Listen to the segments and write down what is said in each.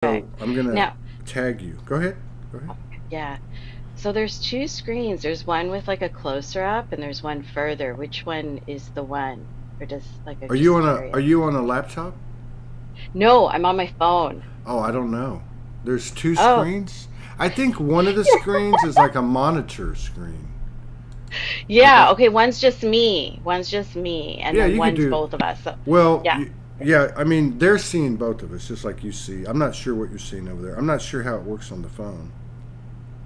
So I'm gonna Now, tag you. Go ahead. Go ahead. yeah. So there's two screens. There's one with like a closer up and there's one further. Which one is the one? Or just like I'm Are you just on a Are curious. you on a laptop? No, I'm on my phone. Oh, I don't know. There's two Oh, screens. I think one of the screens is like a monitor screen. Like yeah. I, Okay, one's just me. One's just me, and yeah, then you could one's do. both of us. So, Well, yeah, yeah. I mean, they're seeing both of us, just like you see. I'm not sure what you're seeing over there. I'm not sure how it works on the phone.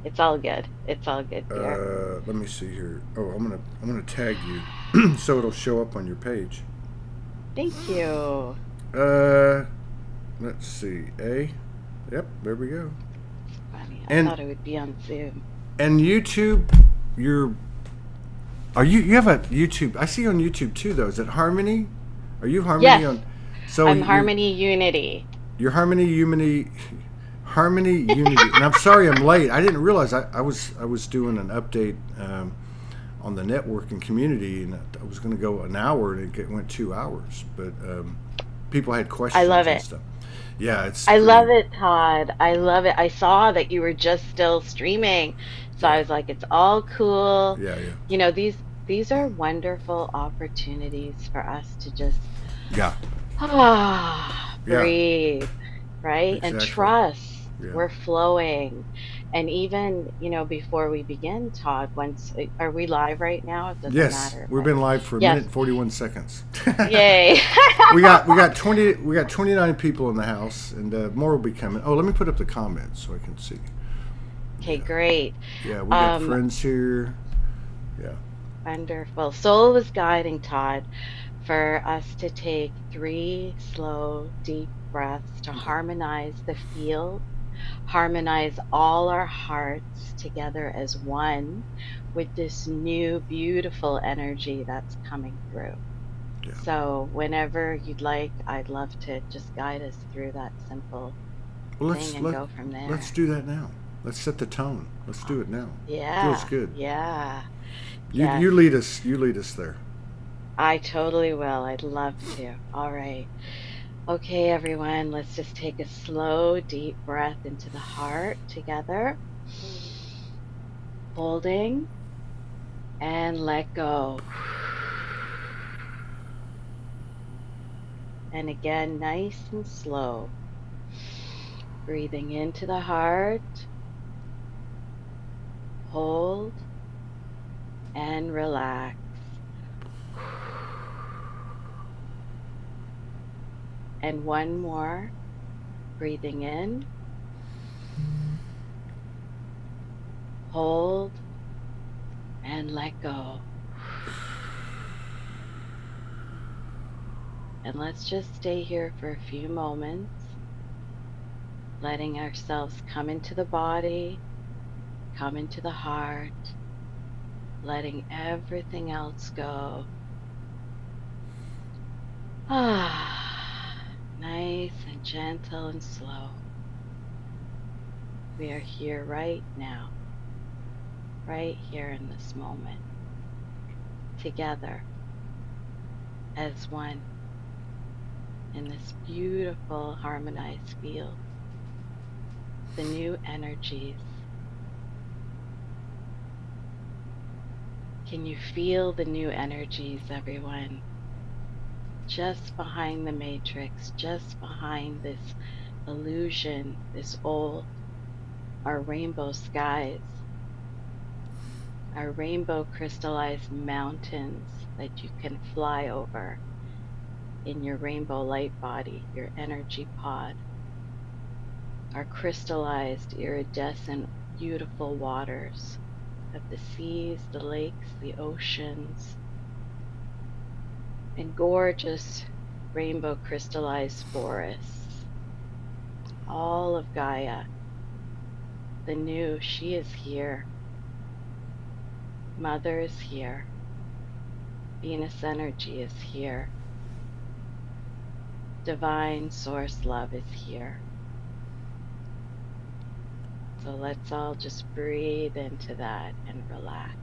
it's all good. It's all good, dear. Let me see here. Oh, I'm gonna tag you, so it'll show up on your page. Thank you. Uh, let's see. Yep, there we go. It's funny. I And thought it would be on Zoom. YouTube, you're you have a YouTube? I see you on YouTube too, though. Is it Harmony? Are you Harmony Yes, on? So I'm Harmony Unity. you're Harmony Unity, Harmony Unity. And I'm sorry I'm late. I didn't realize I was doing an update on the network and community, and I was going to go an hour, and went 2 hours. But people had I love questions and it. stuff. Yeah, it's I pretty. love it, Todd. I love it. I saw that you were just still streaming. So I Yeah, was like, it's all cool. yeah, yeah, You know, these are wonderful opportunities for us to just yeah, yeah. breathe, right? And Exactly. trust Yeah. we're flowing. And even, before we begin, Todd, are we live right now? It doesn't Yes, matter if we've I been live for a minute Yes. and 41 seconds. Yay. We got 29 people in the house, and more will be coming. Oh, let me put up the comments so I can see. Okay, Yeah, great. yeah, we got Um, friends here. Yeah, Wonderful. Soul was guiding Todd for us to take three slow, deep breaths to okay. harmonize the field, harmonize all our hearts together as one with this new, beautiful energy that's coming through. Yeah. So, whenever you'd like, I'd love to just guide us through that simple Well, thing and go from let's there. do that now. Let's set the tone. Let's do it now. Feels Yeah, good. yeah, You yes. lead us. You lead us there. I totally will. I'd love to. All right. Okay, everyone, let's just take a slow, deep breath into the heart together. Holding and let go. And again, nice and slow. Breathing into the heart, hold and relax. And one more. Breathing in, hold and let go. And let's just stay here for a few moments, letting ourselves come into the body, come into the heart, letting everything else go. Nice and gentle and slow. We are here right now, right here in this moment, together as one in this beautiful harmonized field. The new energies. Can you feel the new energies, everyone? Just behind the matrix, just behind this illusion, this old, our rainbow skies, our rainbow crystallized mountains that you can fly over in your rainbow light body, your energy pod, our crystallized, iridescent, beautiful waters of the seas, the lakes, the oceans, and gorgeous rainbow crystallized forests. All of Gaia, the new, she is here. Mother is here. Venus energy is here. Divine source love is here. So let's all just breathe into that and relax.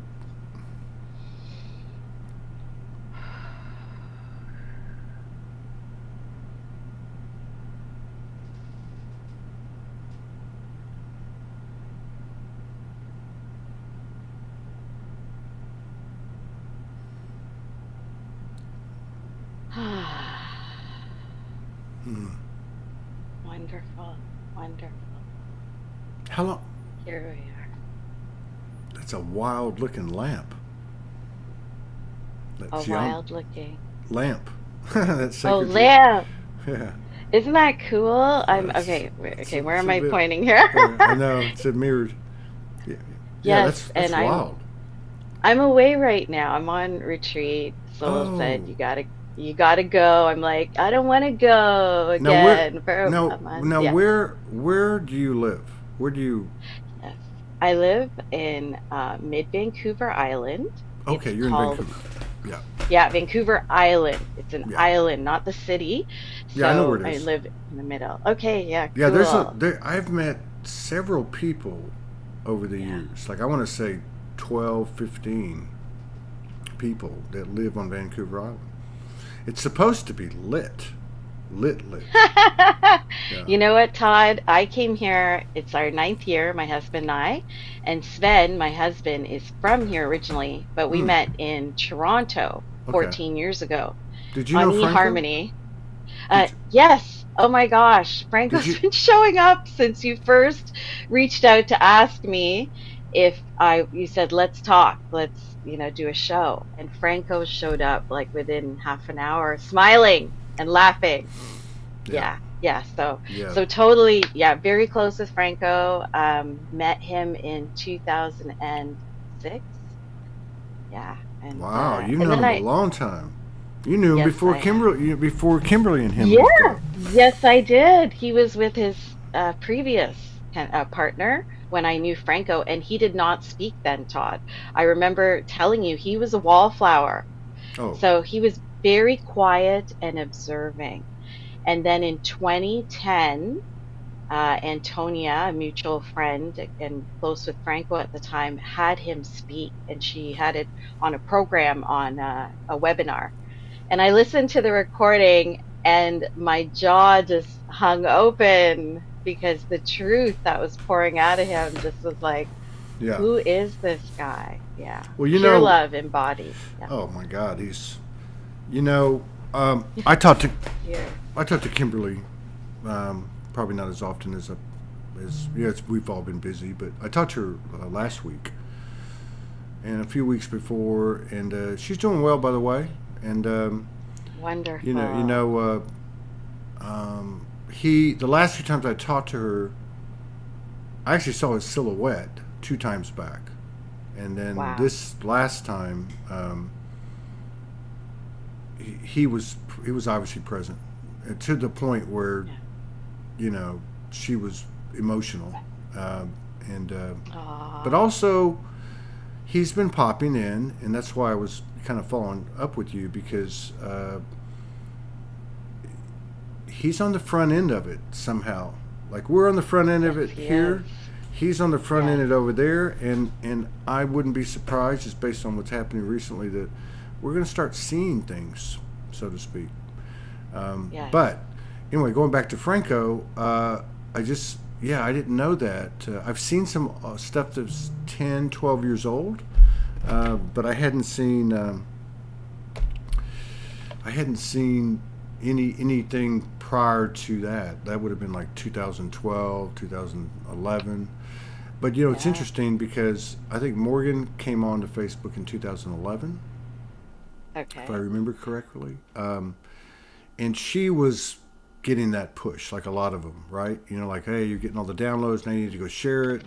Wonderful. Wonderful. How long? Here we are. That's a wild looking lamp. A That's young wild looking. lamp. That's Oh, sacred. lamp. Yeah. Isn't that cool? I'm It's, okay. it's, Okay, where it's am a I bit. pointing here? I know it's a mirrored. Yeah, yeah. Yes, That's and wild. I'm away right now. I'm on retreat. Soul said Oh, you gotta go. I'm like, I don't want to go now where? again for Now, a month. now Yeah. where do you live? Where do you? Yes. I live in mid Vancouver Island. Okay, It's you're in called, Vancouver. Yeah, yeah, Vancouver Island. It's an yeah, island, not the city. yeah. I know where So it I is. live in the middle. Okay, yeah, Yeah, cool. I've met several people over the Yeah. years. Like I want to say 12, 15 people that live on Vancouver Island. It's supposed to be lit. Lit. Yeah. You know what, Todd? I came here, it's our ninth year, my husband and I. And Sven, my husband, is from here originally, but we Hmm. met in Toronto Okay. 14 years ago Did you on know Franco? eHarmony. Did you, Yes. Oh my gosh. did Franco's you? been showing up since you first reached out to ask me if you said, let's talk, let's, do a show. And Franco showed up like within half an hour, smiling and laughing. Yeah. Yeah. So, Yeah. so totally, yeah, very close with Franco. Met him in 2006. Yeah. Wow. You've And known then him a long time. You knew him yes, before I have. Kimberly and him Yeah. hooked up. Yes, I did. He was with his previous partner when I knew Franco, and he did not speak then, Todd. I remember telling you he was a wallflower. Oh. So he was very quiet and observing. And then in 2010, Antonia, a mutual friend and close with Franco at the time, had him speak, and she had it on a program on a webinar. And I listened to the recording and my jaw just hung open because the truth that was pouring out of him just was like, Yeah. who is this guy? Yeah. Well, Pure love embodied. Yeah. oh my God, he's. You know, I talked to Here. Kimberly. Probably not as often as we've all been busy, but I talked to her last week and a few weeks before, and she's doing well, by the way. And you know, you Wonderful. know, the last few times I talked to her, I actually saw his silhouette 2 times back, and then Wow. this last time, he was obviously present to the point where Yeah. she was emotional, and but Aw. also he's been popping in, and that's why I was kind of following up with you because he's on the front end of it somehow. Like we're on the front end of Yes, it he is. here. He's on the front end Yes. of it over there, and I wouldn't be surprised, just based on what's happening recently, that we're going to start seeing things, so to speak. Yes. But anyway, going back to Franco, I didn't know that. I've seen some stuff that's 10, 12 years old, but I hadn't seen anything prior to that. That would have been like 2012, 2011. But it's Yeah. interesting because I think Morgan came on to Facebook in 2011, if I Okay. remember correctly. And she was getting that push, like a lot of them, right? Like, hey, you're getting all the downloads, now you need to go share it,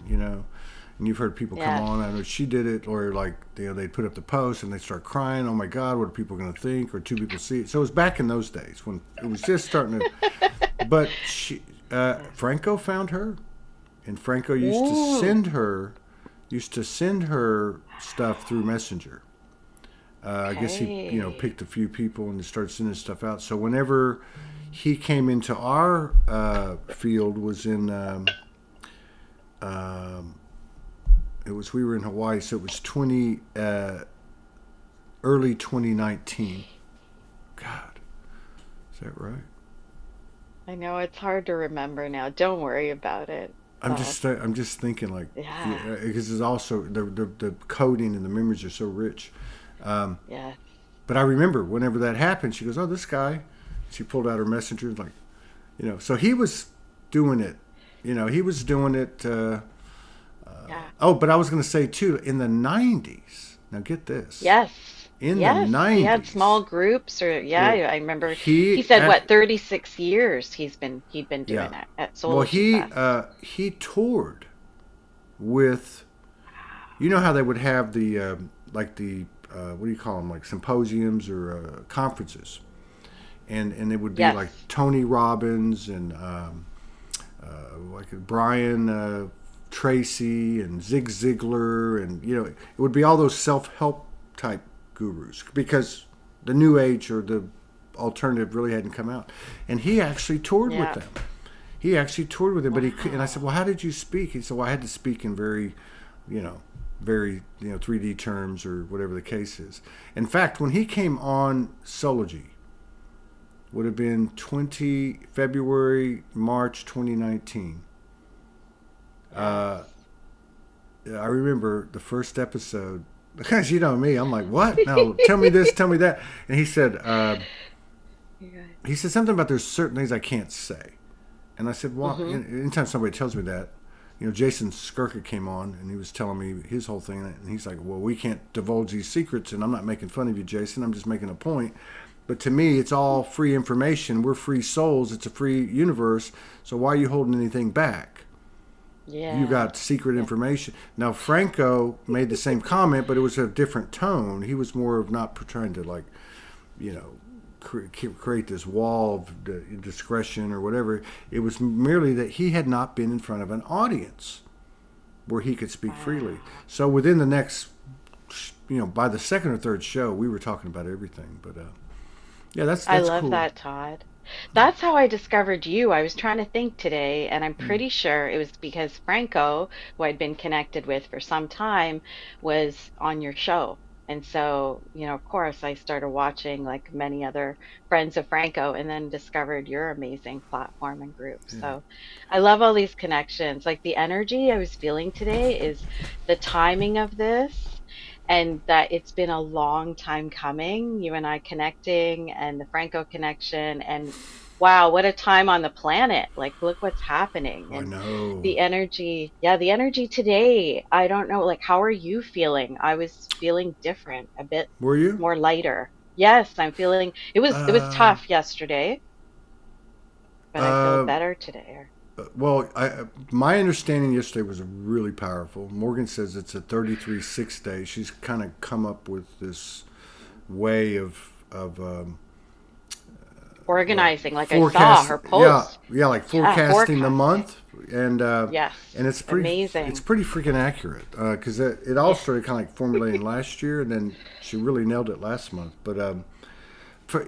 And you've heard people come Yes. on. I know she did it, or like they'd put up the post and they start crying. Oh my God, what are people going to think? Or 2 people see it. So it was back in those days when it was just starting to. But Franco found her, and Franco Ooh. used to send her stuff through Messenger. I guess he, Okay. picked a few people and started sending stuff out. So whenever he came into our field, was in um, we were in Hawaii, so it was early 2019. God, is that right? I know it's hard to remember now. Don't worry about it, Todd. I'm just thinking like, Yeah. yeah, because it's also the coding and the memories are so rich. Um, Yes. but I remember whenever that happened, she goes, "Oh, this guy." She pulled out her messenger, like, so he was doing it. He was doing it. Yeah. Oh, but I was going to say too, in the '90s. Now get this. Yes. In the Yes. He had small '90s, groups or yeah, well, I remember he he said what act, 36 years he'd been doing yeah. that at Well, Soulogy Fest. he toured with. You know how they would have the like the what do you call them, like symposiums or conferences, and it would be Yes. like Tony Robbins and like Brian Tracy and Zig Ziglar, and it would be all those self-help type gurus because the New Age or the alternative really hadn't come out, and he actually toured with Yeah. them. He actually toured with them, but and I said, Wow. well, how did you speak? He said, well, I had to speak in very, you know, very 3D terms or whatever the case is. In fact, when he came on Soulogy, would have been March 2019. Yes. I remember the first episode because me, I'm like, what? No, tell me this, tell me that. And You're right. he said something about there's certain things I can't say. And I said, well, Mm-hmm. anytime somebody tells me that, Jason Skirka came on and he was telling me his whole thing. And he's like, well, we can't divulge these secrets. And I'm not making fun of you, Jason. I'm just making a point. But to me, it's all free information. We're free souls. It's a free universe. So why are you holding anything back? You Yeah. got secret Yeah. information. Now, Franco made the same comment, but it was a different tone. He was more of not trying to, like, you know, create this wall of discretion or whatever. It was merely that he had not been in front of an audience where he could speak freely. Wow. So within the next, by the second or third show, we were talking about everything. But yeah, I that's love cool. that, Todd. That's how I discovered you. I was trying to think today, and I'm Mm. pretty sure it was because Franco, who I'd been connected with for some time, was on your show. And so, of course, I started watching like many other friends of Franco and then discovered your amazing platform and group. Yeah. So I love all these connections. Like the energy I was feeling today is the timing of this and that it's been a long time coming, you and I connecting and the Franco connection. And wow, what a time on the planet. Like, look what's happening. I And know. the energy, yeah, the energy today, I don't know, like, how are you feeling? I was feeling different, a bit Were you? more lighter. Yes, I'm feeling it was Uh, tough yesterday, but I feel uh, better today. well, my understanding yesterday was really powerful. Morgan says it's a 33-6 day. She's kind of come up with this way of well, Organizing, like I saw forecast. her Yeah, post. yeah, like Yeah, forecasting the forecasting. month, and Yes, it's amazing. pretty freaking accurate because it all Yeah. started kind of like formulating last year, and then she really nailed it last month. But for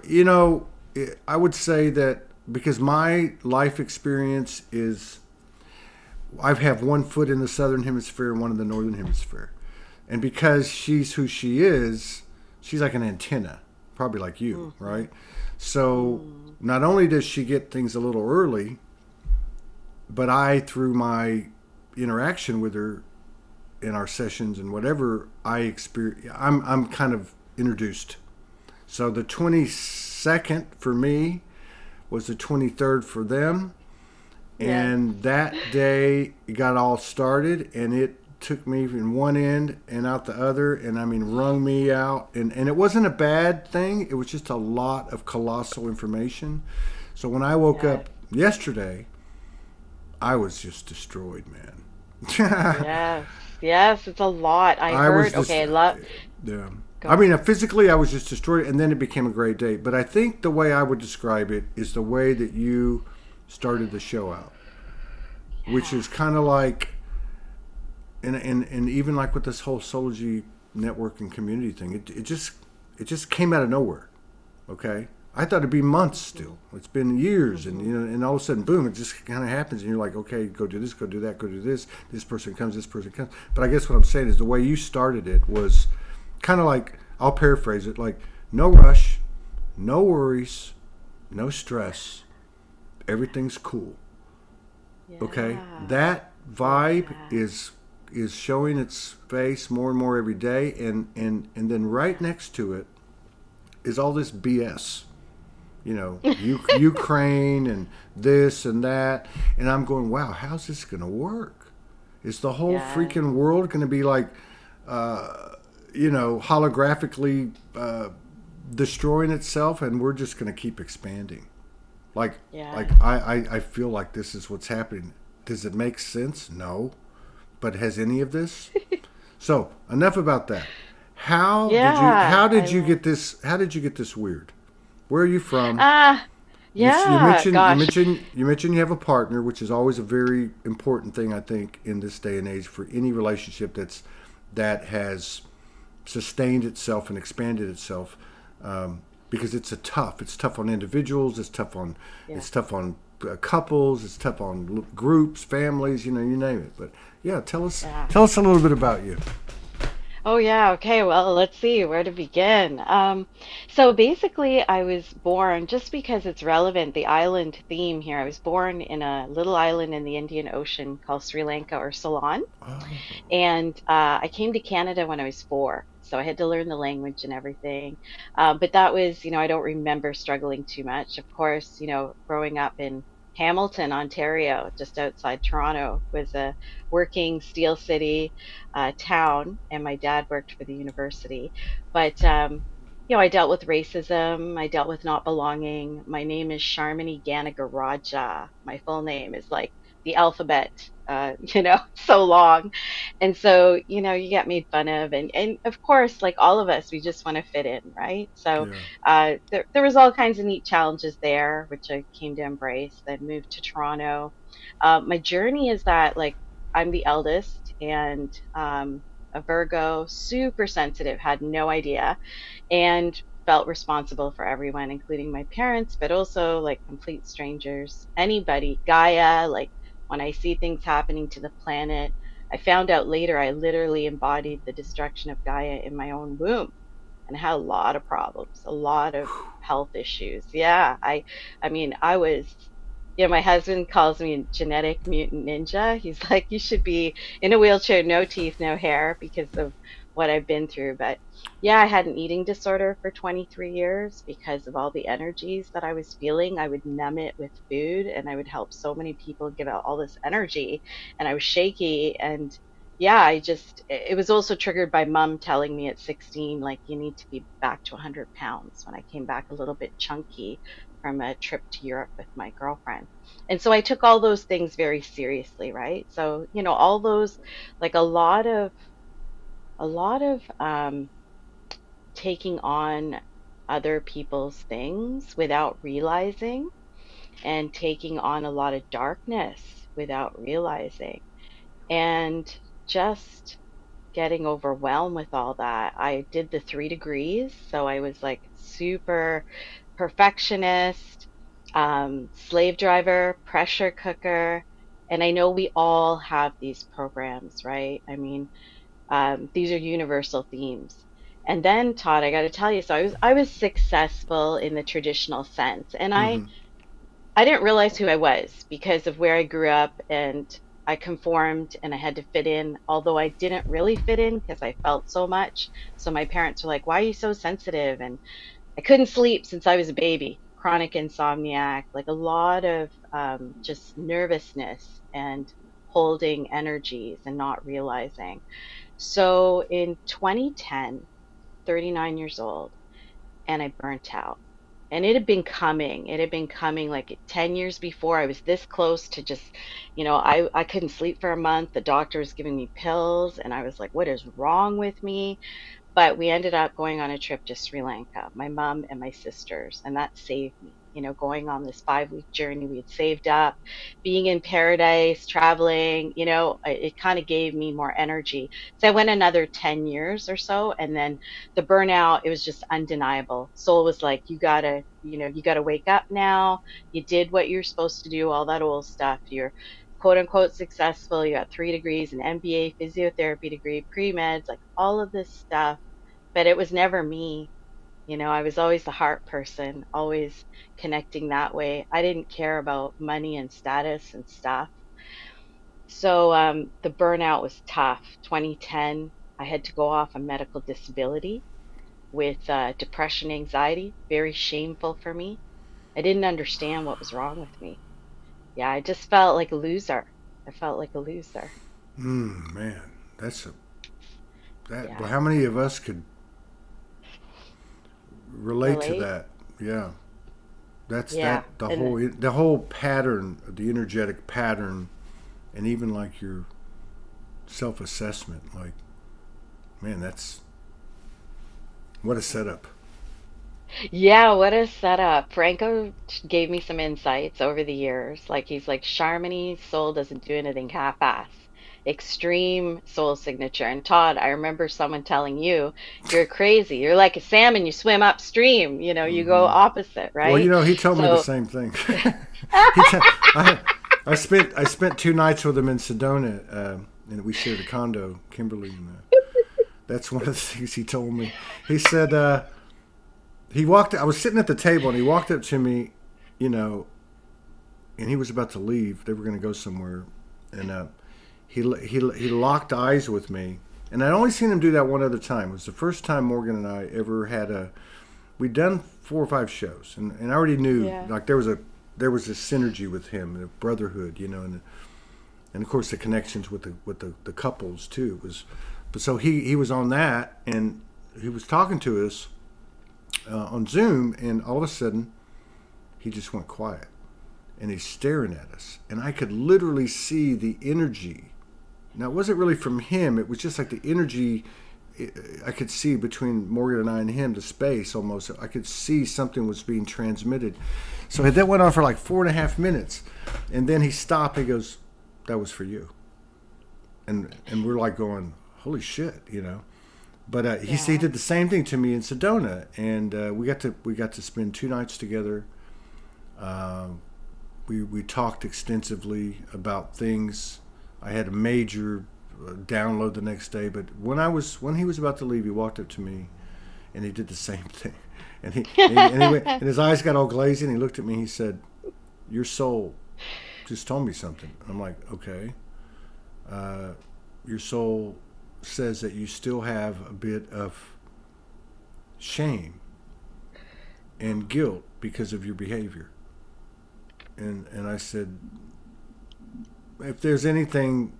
I would say that because my life experience is I have one foot in the southern hemisphere and one in the northern hemisphere, and because she's who she is, she's like an antenna, probably like you, Hmm. right? So not only does she get things a little early, but I, through my interaction with her in our sessions and whatever I experience, I'm kind of introduced. So the 22nd for me was the 23rd for them. Yes. And that day it got all started, and it took me from one end and out the other, and I mean, wrung me out. And it wasn't a bad thing, it was just a lot of colossal information. So when I woke Yes. up yesterday, I was just destroyed, man. Yes. Yes, it's a lot. I I was heard. just, Okay, I love. yeah. I Go. mean, physically, I was just destroyed, and then it became a great day. But I think the way I would describe it is the way that you started the show out, which Yeah. is kind of like, and even like with this whole Soulogy network and community thing, it just came out of nowhere. Okay, I thought it'd be months still. It's been years, and Hmm. and all of a sudden, boom! It just kind of happens, and you're like, okay, go do this, go do that, go do this. This person comes, this person comes. But I guess what I'm saying is the way you started it was kind of like, I'll paraphrase it, like no rush, no worries, no stress, everything's cool. Okay, Yeah. that Love vibe that. is showing its face more and more every day, and then right next to it is all this BS. Ukraine and this and that, and I'm going, wow, how's this going to work? Is the whole Yeah. freaking world going to be like, holographically destroying itself, and we're just going to keep expanding? Like, Yeah. I feel like this is what's happening. Does it make sense? No. But has any of this? So enough about that. Yeah. How I did you love. get this? How did you get this weird? Where are you from? Ah. You Yeah. mentioned Gosh. you have a partner, which is always a very important thing, I think, in this day and age for any relationship that has sustained itself and expanded itself, because it's tough on individuals, Yeah. it's tough on couples, it's tough on groups, families, you name it. But yeah, Yeah. tell us a little bit about you. Oh yeah, okay. Well, let's see where to begin. So basically, I was born just because it's relevant, the island theme here. I was born in a little island in the Indian Ocean called Sri Lanka or Ceylon, Oh, and I came to Canada when I was 4, so I had to learn the language and everything. But that was, I don't remember struggling too much. Of course, growing up in Hamilton, Ontario, just outside Toronto, was a working steel city town, and my dad worked for the university. But I dealt with racism. I dealt with not belonging. My name is Sharmony Gana. My full name is like the alphabet, so long. And so, you get made fun of. And of course, like all of us, we just want to fit in, right? So yeah, there was all kinds of neat challenges there, which I came to embrace. Then moved to Toronto. My journey is that, like, I'm the eldest and a Virgo, super sensitive, had no idea, and felt responsible for everyone, including my parents, but also like complete strangers, anybody, Gaia, like when I see things happening to the planet. I found out later I literally embodied the destruction of Gaia in my own womb and had a lot of problems, a lot of health issues. Yeah, I mean, I was, my husband calls me a genetic mutant ninja. He's like, you should be in a wheelchair, no teeth, no hair, because of what I've been through. But yeah, I had an eating disorder for 23 years because of all the energies that I was feeling. I would numb it with food, and I would help so many people give out all this energy, and I was shaky. And yeah, it was also triggered by mom telling me at 16, like, you need to be back to 100 pounds, when I came back a little bit chunky from a trip to Europe with my girlfriend. And so I took all those things very seriously, right? So, all those, like a lot of taking on other people's things without realizing, and taking on a lot of darkness without realizing, and just getting overwhelmed with all that. I did the 3 degrees, so I was like super perfectionist, slave driver, pressure cooker. And I know we all have these programs, right? I mean, these are universal themes. And then, Todd, I got to tell you, so I was successful in the traditional sense, and I hmm I didn't realize who I was because of where I grew up, and I conformed and I had to fit in, although I didn't really fit in because I felt so much. So my parents were like, "Why are you so sensitive?" And I couldn't sleep since I was a baby, chronic insomniac, like a lot of just nervousness and holding energies and not realizing. So in 2010, 39 years old, and I burnt out. And it had been coming. It had been coming like 10 years before. I was this close to just, I couldn't sleep for a month. The doctor was giving me pills, and I was like, what is wrong with me? But we ended up going on a trip to Sri Lanka, my mom and my sisters, and that saved me. Going on this 5-week journey we had saved up, being in paradise, traveling, it kind of gave me more energy. So I went another 10 years or so, and then the burnout, it was just undeniable. Soul was like, you gotta wake up now. You did what you're supposed to do, all that old stuff. You're quote unquote successful. You got 3 degrees, an MBA, physiotherapy degree, pre meds, like all of this stuff, but it was never me. I was always the heart person, always connecting that way. I didn't care about money and status and stuff. So the burnout was tough. 2010, I had to go off a medical disability with depression, anxiety, very shameful for me. I didn't understand what was wrong with me. Yeah, I just felt like a loser. I felt like a loser. Man, that's a that. Well, Yeah. how many of us could relate to Relate? that? Yeah, that's Yeah. that And the whole pattern, the energetic pattern, and even like your self assessment. Like, man, that's what a setup. yeah, what a setup. Franco gave me some insights over the years. Like he's like, Sharmony's soul doesn't do anything half-ass. Extreme soul signature. And Todd, I remember someone telling you, you're crazy. You're like a salmon, you swim upstream, you go Hmm. opposite, Well, right? he told me the So same thing. he t- I I spent 2 nights with him in Sedona, and we shared a condo, Kimberly, and that's one of the things he told me. He said he walked. I was sitting at the table, and he walked up to me, you know, and he was about to leave. They were going to go somewhere, and he locked eyes with me, and I'd only seen him do that one other time. It was the first time Morgan and I ever had a. We'd done 4 or 5 shows, and I already knew yeah. like there was a synergy with him, a brotherhood, and of course the connections with the couples too was. But so he was on that, and he was talking to us on Zoom, and all of a sudden he just went quiet, and he's staring at us, and I could literally see the energy. Now it wasn't really from him; it was just like the energy I could see between Morgan and I and him, the space almost. I could see something was being transmitted. So that went on for like 4.5 minutes, and then he stopped. He goes, "That was for you," and we're like going, "Holy shit!" But he Yeah. did the same thing to me in Sedona, and we got to spend 2 nights together. Uh, we talked extensively about things. I had a major download the next day, but when he was about to leave, he walked up to me and he did the same thing, and his eyes got all glazy, and he looked at me. And he said, "Your soul just told me something." I'm like, "Okay." Uh, your soul says that you still have a bit of shame and guilt because of your behavior. And I said, if there's anything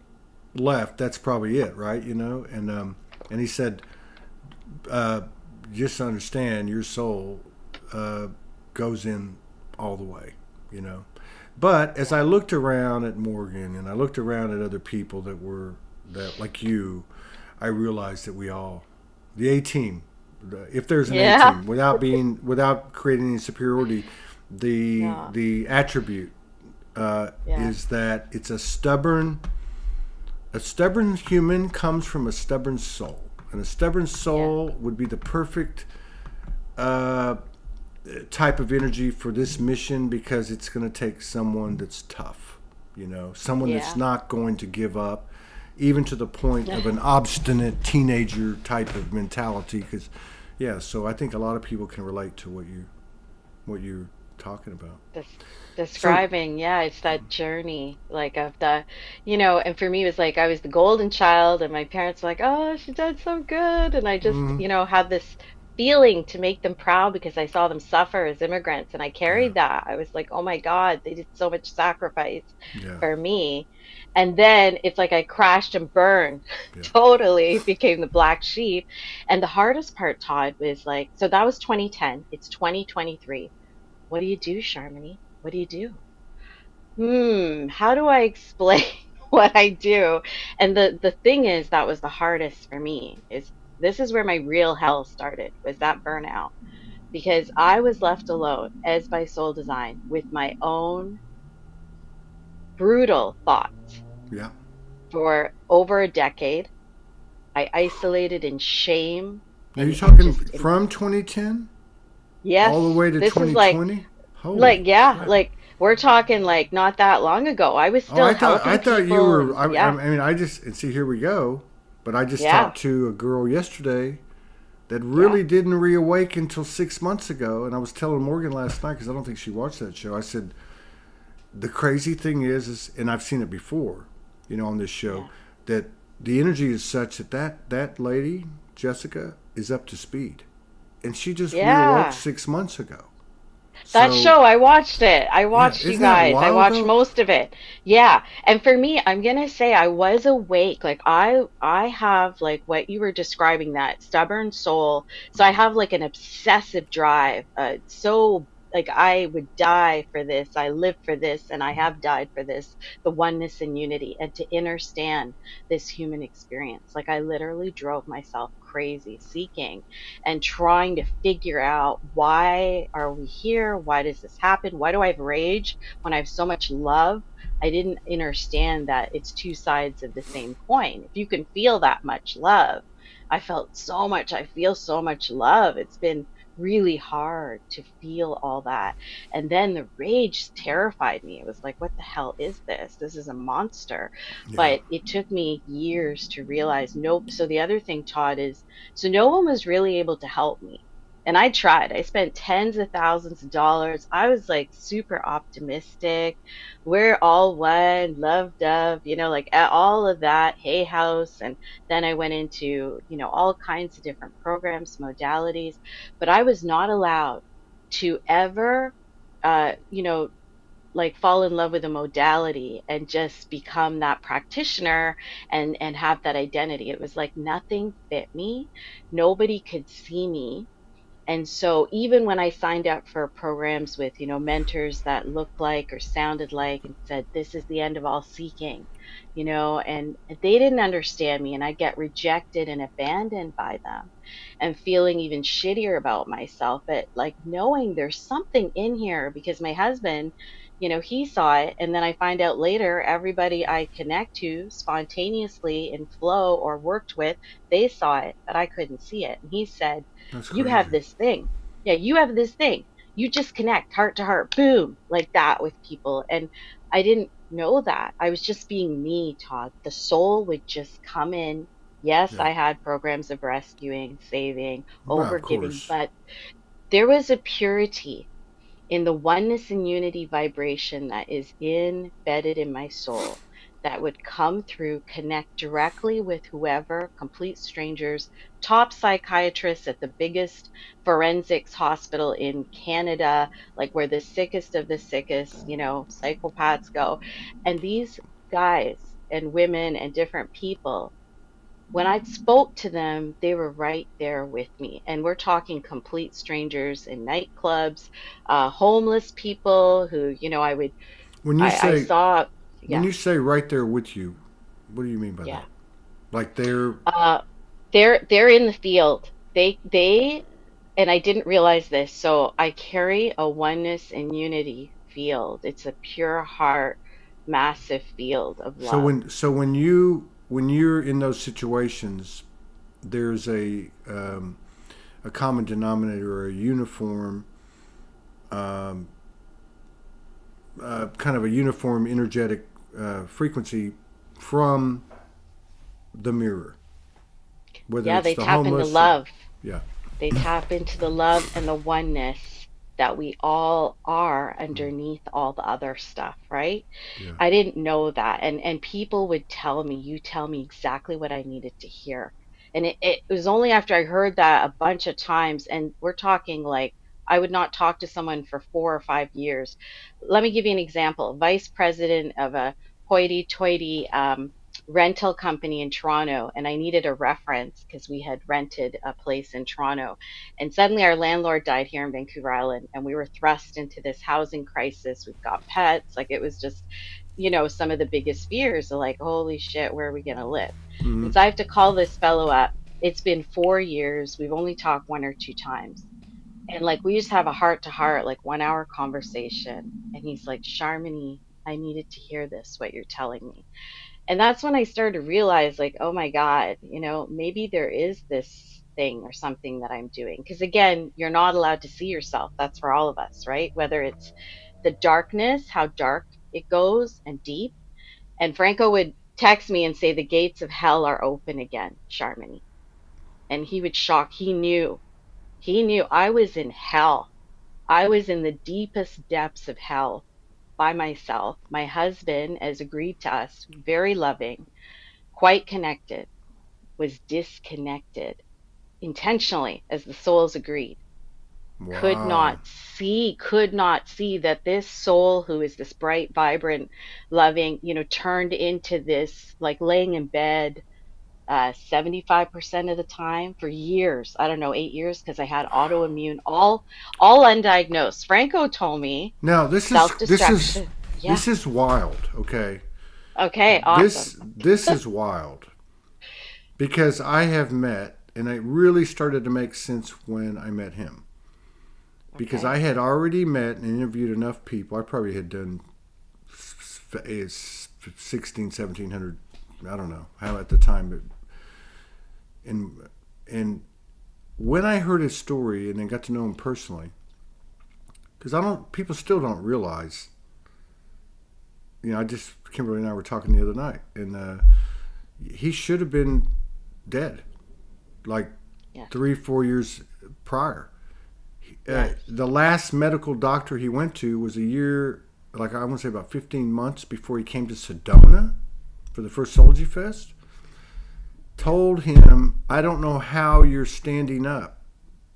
left, that's probably it, right? And he said, uh, just understand your soul goes in all the way, you know. But as I looked around at Morgan and I looked around at other people that like you, I realized that we all, the A team, if there's an A Yeah. team, without creating any superiority, Yeah. the attribute Yeah. is that it's a stubborn human comes from a stubborn soul, and a stubborn Yeah. soul would be the perfect uh, type of energy for this mission because it's going to take someone that's tough, someone that's Yeah. not going to give up, even to the point of an obstinate teenager type of mentality. Because, yeah, so I think a lot of people can relate to what you're talking about. Des- So, Describing, yeah, it's that journey, like of and for me, it was like I was the golden child, and my parents were like, oh, she did so good. And I just, mm, had this feeling to make them proud because I saw them suffer as immigrants, and I yeah, carried that. I was like, oh my God, they did so much sacrifice yeah, for me. And then it's like I crashed and burned, yeah. totally became the black sheep. And the hardest part, Todd, was like, so that was 2010, it's 2023. What do you do, Sharmony? What do you do? How do I explain what I do? And the thing is, that was the hardest for me, is this is where my real hell started, was that burnout. Because I was left alone as by soul design with my own brutal thoughts Yeah. for over a decade. I isolated in shame Now you're and talking just in, from 2010 all the yes, way to this is like 2020. Holy yeah, crap! like we're talking like not that long ago. I was Oh, still I helping thought you people were. and I yeah, mean, I just and see here we go. But I just yeah, talked to a girl yesterday that yeah. really didn't reawake until 6 months ago, and I was telling Morgan last night because I don't think she watched that show. I said the crazy thing is, and I've seen it before, on this show, Yeah. that the energy is such that lady Jessica is up to speed, and she just reawoke Yeah. 6 months ago. That So show, I watched it. I yeah, watched you isn't that guys. I wild watched though? most of it. Yeah. And for me, I'm gonna say I was awake. Like I have like what you were describing, that stubborn soul. So I have like an obsessive drive. So like I would die for this. I live for this and I have died for this, the oneness and unity, and to understand this human experience. Like I literally drove myself crazy seeking and trying to figure out, why are we here? Why does this happen? Why do I have rage when I have so much love? I didn't understand that it's two sides of the same coin. If you can feel that much love, I felt so much, I feel so much love. It's been really hard to feel all that. And then the rage terrified me. It was like, what the hell is this? This is a monster. Yeah, But it took me years to realize, nope. So the other thing, Todd, is so no one was really able to help me. And I tried. I spent tens of thousands of dollars. I was like super optimistic. We're all one, love dove, like all of that, Hay House. And then I went into, all kinds of different programs, modalities. But I was not allowed to ever, uh, you know, like fall in love with a modality and just become that practitioner and have that identity. It was like nothing fit me. Nobody could see me. And so even when I signed up for programs with, mentors that looked like or sounded like and said, this is the end of all seeking, and they didn't understand me, and I get rejected and abandoned by them and feeling even shittier about myself. But like knowing there's something in here, because my husband, he saw it. And then I find out later, everybody I connect to spontaneously in flow or worked with, they saw it, but I couldn't see it. And he said, that's you have crazy. this thing. Yeah, you have this thing. You just connect heart to heart, boom, like that with people. And I didn't know that. I was just being me, Todd. The soul would just come in. Yes, Yeah, I had programs of rescuing, saving, well, of overgiving, course. but there was a purity in the oneness and unity vibration that is embedded in my soul that would come through, connect directly with whoever, complete strangers, top psychiatrists at the biggest forensics hospital in Canada, like where the sickest of the sickest, psychopaths go. And these guys and women and different people, when I spoke to them, they were right there with me. And we're talking complete strangers in nightclubs, homeless people who, When you I say saw, when yeah, you say right there with you, what do you mean by yeah. that? Like they're Uh, they're in the field. And I didn't realize this. So I carry a oneness and unity field. It's a pure heart, massive field of love. when you're in those situations, there's a common denominator or a uniform um, kind of a uniform energetic frequency from the mirror, whether Yeah, it's they the tap into homeless or love. yeah, They tap into the love and the oneness that we all are underneath all the other stuff, right? yeah. I didn't know that. And people would tell me, you tell me exactly what I needed to hear. And it was only after I heard that a bunch of times, and we're talking like I would not talk to someone for 4 or 5 years. Let me give you an example. Vice president of a hoity-toity rental company in Toronto, and I needed a reference because we had rented a place in Toronto. And suddenly our landlord died here in Vancouver Island, and we were thrust into this housing crisis. We've got pets. Like it was just, some of the biggest fears are like, holy shit, where are we going to live? Mm-hmm. And so I have to call this fellow up. It's been 4 years. We've only talked one or two times. And like we just have a heart to heart, like 1 hour conversation. And he's like, Sharmony, I needed to hear this, what you're telling me. And that's when I started to realize, like, oh my God, maybe there is this thing or something that I'm doing. Because again, you're not allowed to see yourself. That's for all of us, right? Whether it's the darkness, how dark it goes and deep. And Franco would text me and say, the gates of hell are open again, Sharmony. And he would shock. He knew I was in hell. I was in the deepest depths of hell by myself. My husband, as agreed to us, very loving, quite connected, was disconnected intentionally, as the souls agreed. Wow. could not see that this soul who is this bright, vibrant, loving, turned into this, like, laying in bed 75% of the time for years. I don't know, 8 years, because I had autoimmune, all undiagnosed. Franco told me Now self-destruction. Yeah. this is wild. Okay, Okay, awesome. this is wild because I have met, and it really started to make sense when I met him. Because Okay. I had already met and interviewed enough people. I probably had done 16, 1700. I don't know how at the time, but and and when I heard his story and then got to know him personally, because I don't, people still don't realize. I just, Kimberly and I were talking the other night, and he should have been dead like Yes. 3, 4 years prior. Yes. The last medical doctor he went to was a year, like I want to say about 15 months before he came to Sedona for the first Soulogy Fest. Told him, I don't know how you're standing up.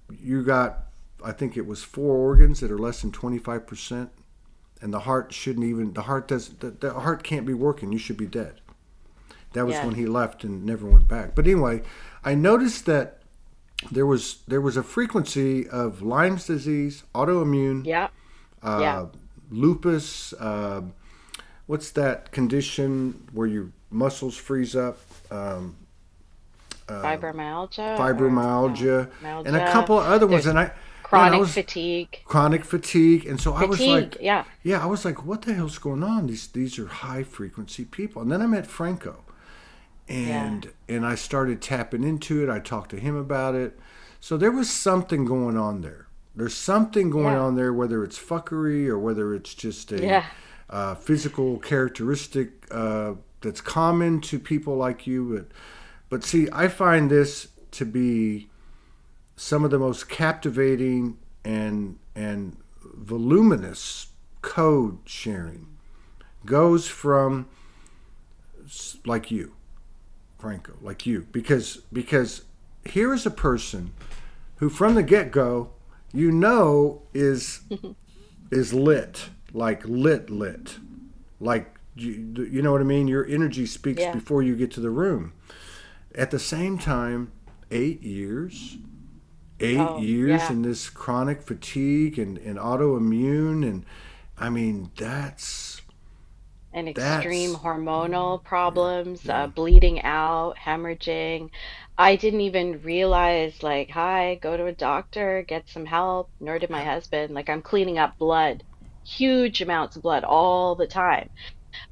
You got, I think it was 4 organs that are less than 25%, and the heart shouldn't even, the heart does, the heart can't be working. You should be dead. That was Yes. when he left and never went back. But anyway, I noticed that there was a frequency of Lyme's disease, autoimmune, Yeah. Yeah. uh, lupus. What's that condition where your muscles freeze up? Um, uh, Fibromyalgia, or no, Fibromyalgia, and a myalgia. couple of other ones. There's And I chronic was fatigue. chronic fatigue, and so I was Fatigue. like, Yeah. yeah, I was like, what the hell's going on? These are high frequency people. And then I met Franco, Yeah. and I started tapping into it. I talked to him about it. So there was something going on there. There's something going Yeah. on there, whether it's fuckery or whether it's just a Yeah. physical characteristic that's common to people like you. But see, I find this to be some of the most captivating and voluminous code sharing. Goes from like you, Franco, like you, because here is a person who from the get go, is lit, like lit, like you know what I mean. Your energy speaks Yeah. before you get to the room. At the same time, 8 years, eight Oh, years yeah. in this chronic fatigue and autoimmune, and I mean And extreme that's hormonal yeah, problems, yeah, bleeding out, hemorrhaging. I didn't even realize, like, hi, go to a doctor, get some help. Nor did my husband. Like, I'm cleaning up blood, huge amounts of blood all the time.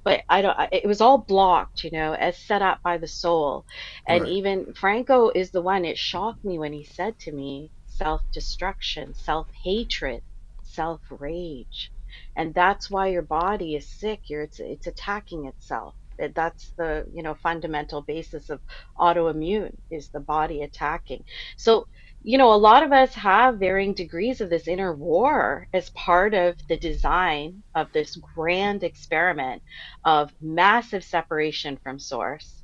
But I don't, it was all blocked, as set up by the soul. And right, even Franco is the one, it shocked me when he said to me, self-destruction, self-hatred, self-rage. And that's why your body is sick. It's attacking itself. That's the, fundamental basis of autoimmune, is the body attacking. So, a lot of us have varying degrees of this inner war as part of the design of this grand experiment of massive separation from source,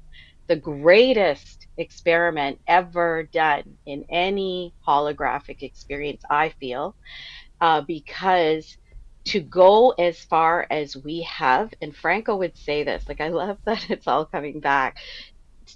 the greatest experiment ever done in any holographic experience, I feel, because to go as far as we have, and Franco would say this, like, I love that it's all coming back.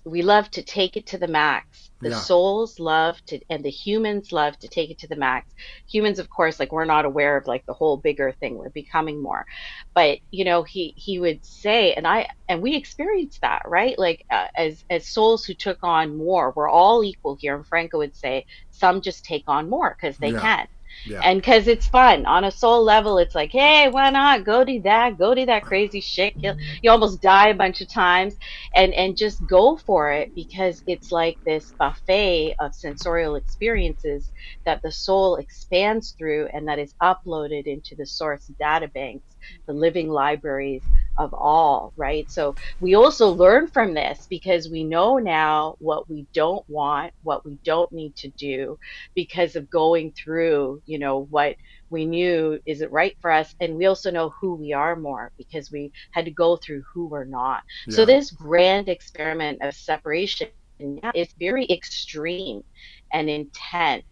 We love to take it to the max. The yeah, souls love to, and the humans love to take it to the max. Humans, of course, like, we're not aware of, like, the whole bigger thing. We're becoming more. But, he would say, and we experienced that, right? Like, as souls who took on more, we're all equal here. And Franco would say, some just take on more because they yeah, can. yeah, And because it's fun on a soul level, it's like, hey, why not go do that crazy shit. You almost die a bunch of times, and just go for it, because it's like this buffet of sensorial experiences that the soul expands through, and that is uploaded into the source data banks, the living libraries of all, right? So we also learn from this, because we know now what we don't want, what we don't need to do, because of going through, what we knew isn't right for us. And we also know who we are more, because we had to go through who we're not. So yeah. this grand experiment of separation, yeah, is very extreme and intense.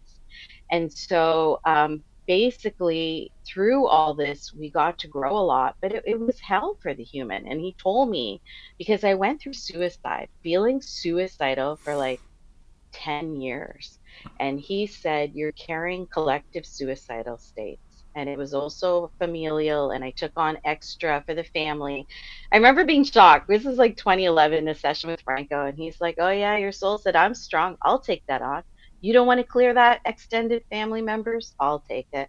And so basically, through all this, we got to grow a lot, but it was hell for the human. And he told me, because I went through suicide, feeling suicidal for like 10 years. And he said, you're carrying collective suicidal states. And it was also familial, and I took on extra for the family. I remember being shocked. This is like 2011, a session with Franco, and he's like, oh, yeah, your soul said, I'm strong. I'll take that on. You don't want to clear that extended family members? I'll take it.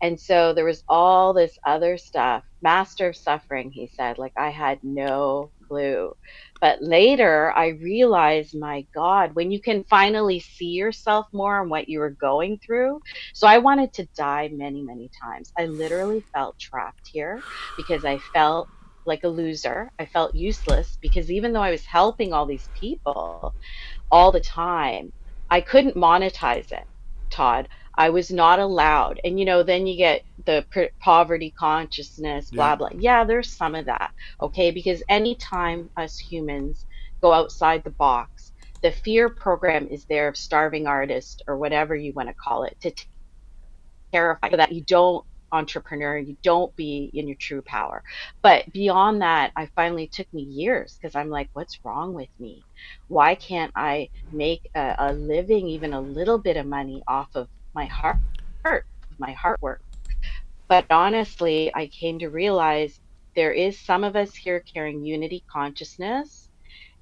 And so there was all this other stuff. Master of suffering, he said. Like I had no clue. But later I realized, my God, when you can finally see yourself more and what you were going through. So I wanted to die many, many times. I literally felt trapped here because I felt like a loser. I felt useless because even though I was helping all these people, all the time. I couldn't monetize it, Todd. I was not allowed. And then you get the poverty consciousness, Yeah. blah, blah. Yeah, there's some of that. Okay. Because anytime us humans go outside the box, the fear program is there of starving artist or whatever you want to call it to terrify so that you don't entrepreneur, you don't be in your true power. But beyond that, I finally took me years because I'm like, what's wrong with me? Why can't I make a living, even a little bit of money off of my my heart work? But honestly, I came to realize there is some of us here carrying unity consciousness,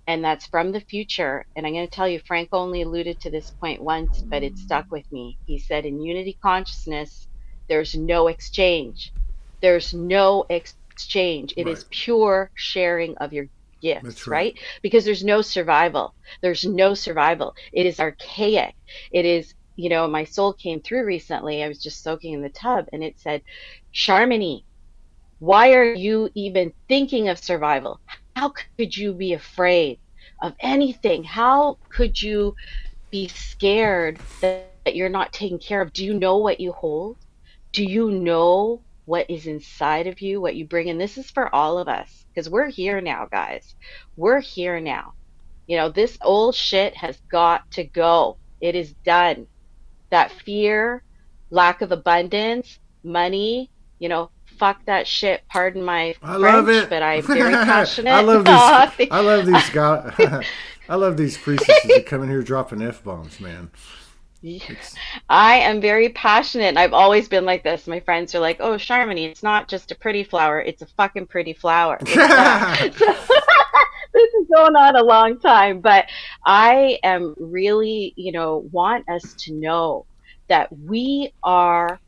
and that's from the future. And I'm going to tell you, Frank only alluded to this point once, but it stuck with me. He said, in unity consciousness, there's no exchange. There's no exchange. It Right. is pure sharing of your That's gifts, right. right? Because there's no survival. There's no survival. It is archaic. It is, my soul came through recently. I was just soaking in the tub and it said, Sharmony, why are you even thinking of survival? How could you be afraid of anything? How could you be scared that you're not taken care of? Do you know what you hold? Do you know what is inside of you, what you bring? And this is for all of us because we're here now, guys. We're here now. This old shit has got to go. It is done. That fear, lack of abundance, money, fuck that shit. Pardon my I love French, it. but I'm very I passionate. love these. I love these guys. I love these priestesses that come in here dropping f bombs, man. It's I am very passionate. And I've always been like this. My friends are like, oh, Sharmony, it's not just a pretty flower. It's a fucking pretty flower. It's that. So this is going on a long time, but I am really, want us to know that we are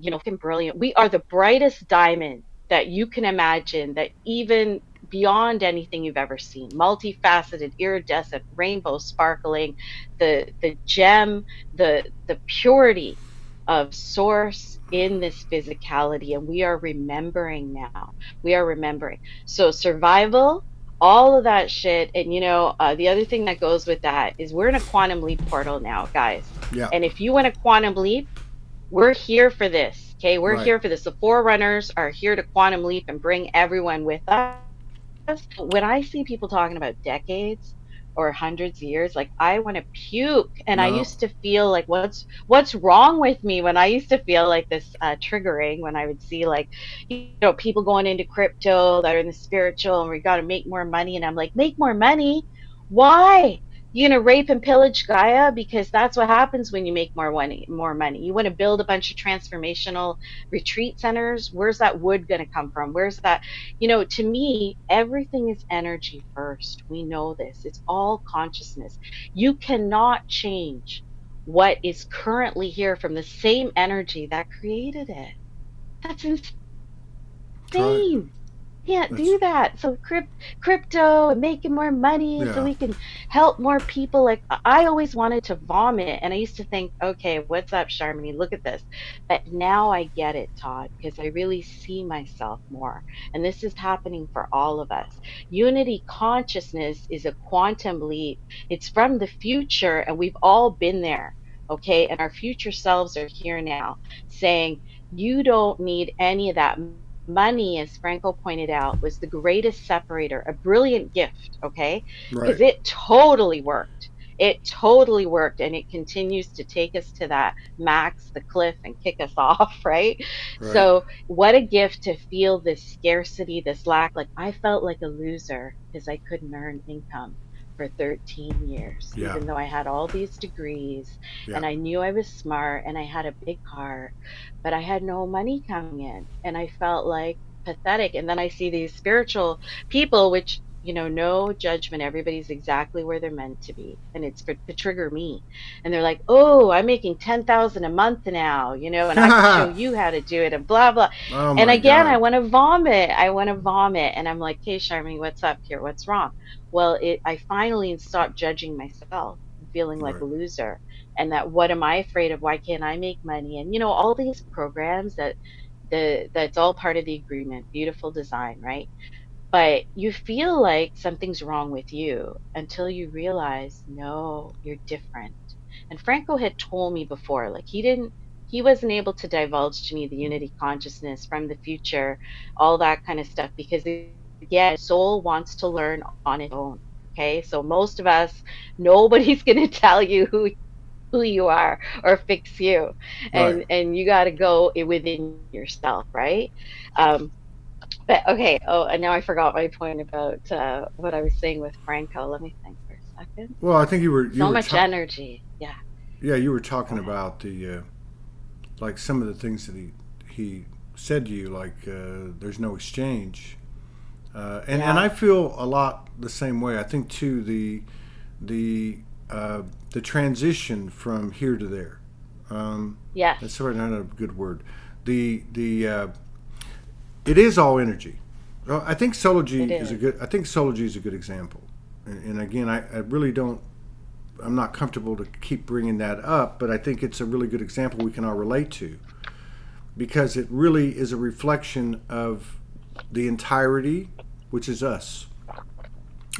fucking brilliant. We are the brightest diamond that you can imagine, that even beyond anything you've ever seen. Multifaceted, iridescent, rainbow sparkling, the gem, the purity of source in this physicality. And we are remembering now. We are remembering. So survival, all of that shit. And the other thing that goes with that is we're in a quantum leap portal now, guys. yeah. And if you want a quantum leap, we're here for this. Okay. We're Right. here for this. The forerunners are here to quantum leap and bring everyone with us. When I see people talking about decades or hundreds of years, like I want to puke. And I No. used to feel like, what's wrong with me? When I used to feel like this triggering, when I would see like, people going into crypto that are in the spiritual, and we got to make more money. And I'm like, make more money? Why? You gonna rape and pillage Gaia? Because that's what happens when you make more money. More money. You want to build a bunch of transformational retreat centers. Where's that wood gonna come from? Where's that? To me, everything is energy first. We know this. It's all consciousness. You cannot change what is currently here from the same energy that created it. That's That's right. insane. Can't That's do that. So crypto and making more money so yeah. we can help more people. Like I always wanted to vomit, and I used to think, okay, what's up, Sharmony? Look at this. But now I get it, Todd, because I really see myself more. And this is happening for all of us. Unity consciousness is a quantum leap. It's from the future, and we've all been there. Okay, and our future selves are here now saying, you don't need any of that. Money, as Franco pointed out, was the greatest separator, a brilliant gift, okay? Right. Because it totally worked. it totally worked, and it continues to take us to that max, the cliff, and kick us off, right? Right. So, what a gift to feel this scarcity, this lack. Like, I felt like a loser because I couldn't earn income for 13 years, Yeah. even though I had all these degrees Yeah. and I knew I was smart and I had a big car, but I had no money coming in. And I felt like pathetic. And then I see these spiritual people, which, no judgment. Everybody's exactly where they're meant to be. And it's to trigger me. And they're like, oh, I'm making 10,000 a month now, and I could show you how to do it and blah, blah. Oh And my again, I God. want to vomit. I want to vomit. And I'm like, hey, Sharmony, what's up here? What's wrong? Well, I finally stopped judging myself and feeling like Right. a loser. And that, what am I afraid of? Why can't I make money? And all these programs that's all part of the agreement. Beautiful design, right? But you feel like something's wrong with you until you realize, no, you're different. And Franco had told me before, like, he wasn't able to divulge to me the unity consciousness from the future, all that kind of stuff, because again, soul wants to learn on its own. Okay. So most of us, nobody's going to tell you who you are or fix you. Right. And you got to go within yourself. Right. Um, but okay. Oh, and now I forgot my point about what I was saying with Franco. Let me think for a second. Well, I think you So were much energy. Yeah. yeah, you were Go talking ahead. about the like some of the things that he said to you, like there's no exchange, and Yeah. I feel a lot the same way. I think too the the transition from here to there. Yes, That's sort of not a good word. The it is all energy. Well, I think it Soulogy is a is. good. I think Soulogy is a good example. And again, I really don't. I'm not comfortable to keep bringing that up, but I think it's a really good example we can all relate to because it really is a reflection of the entirety, which is us.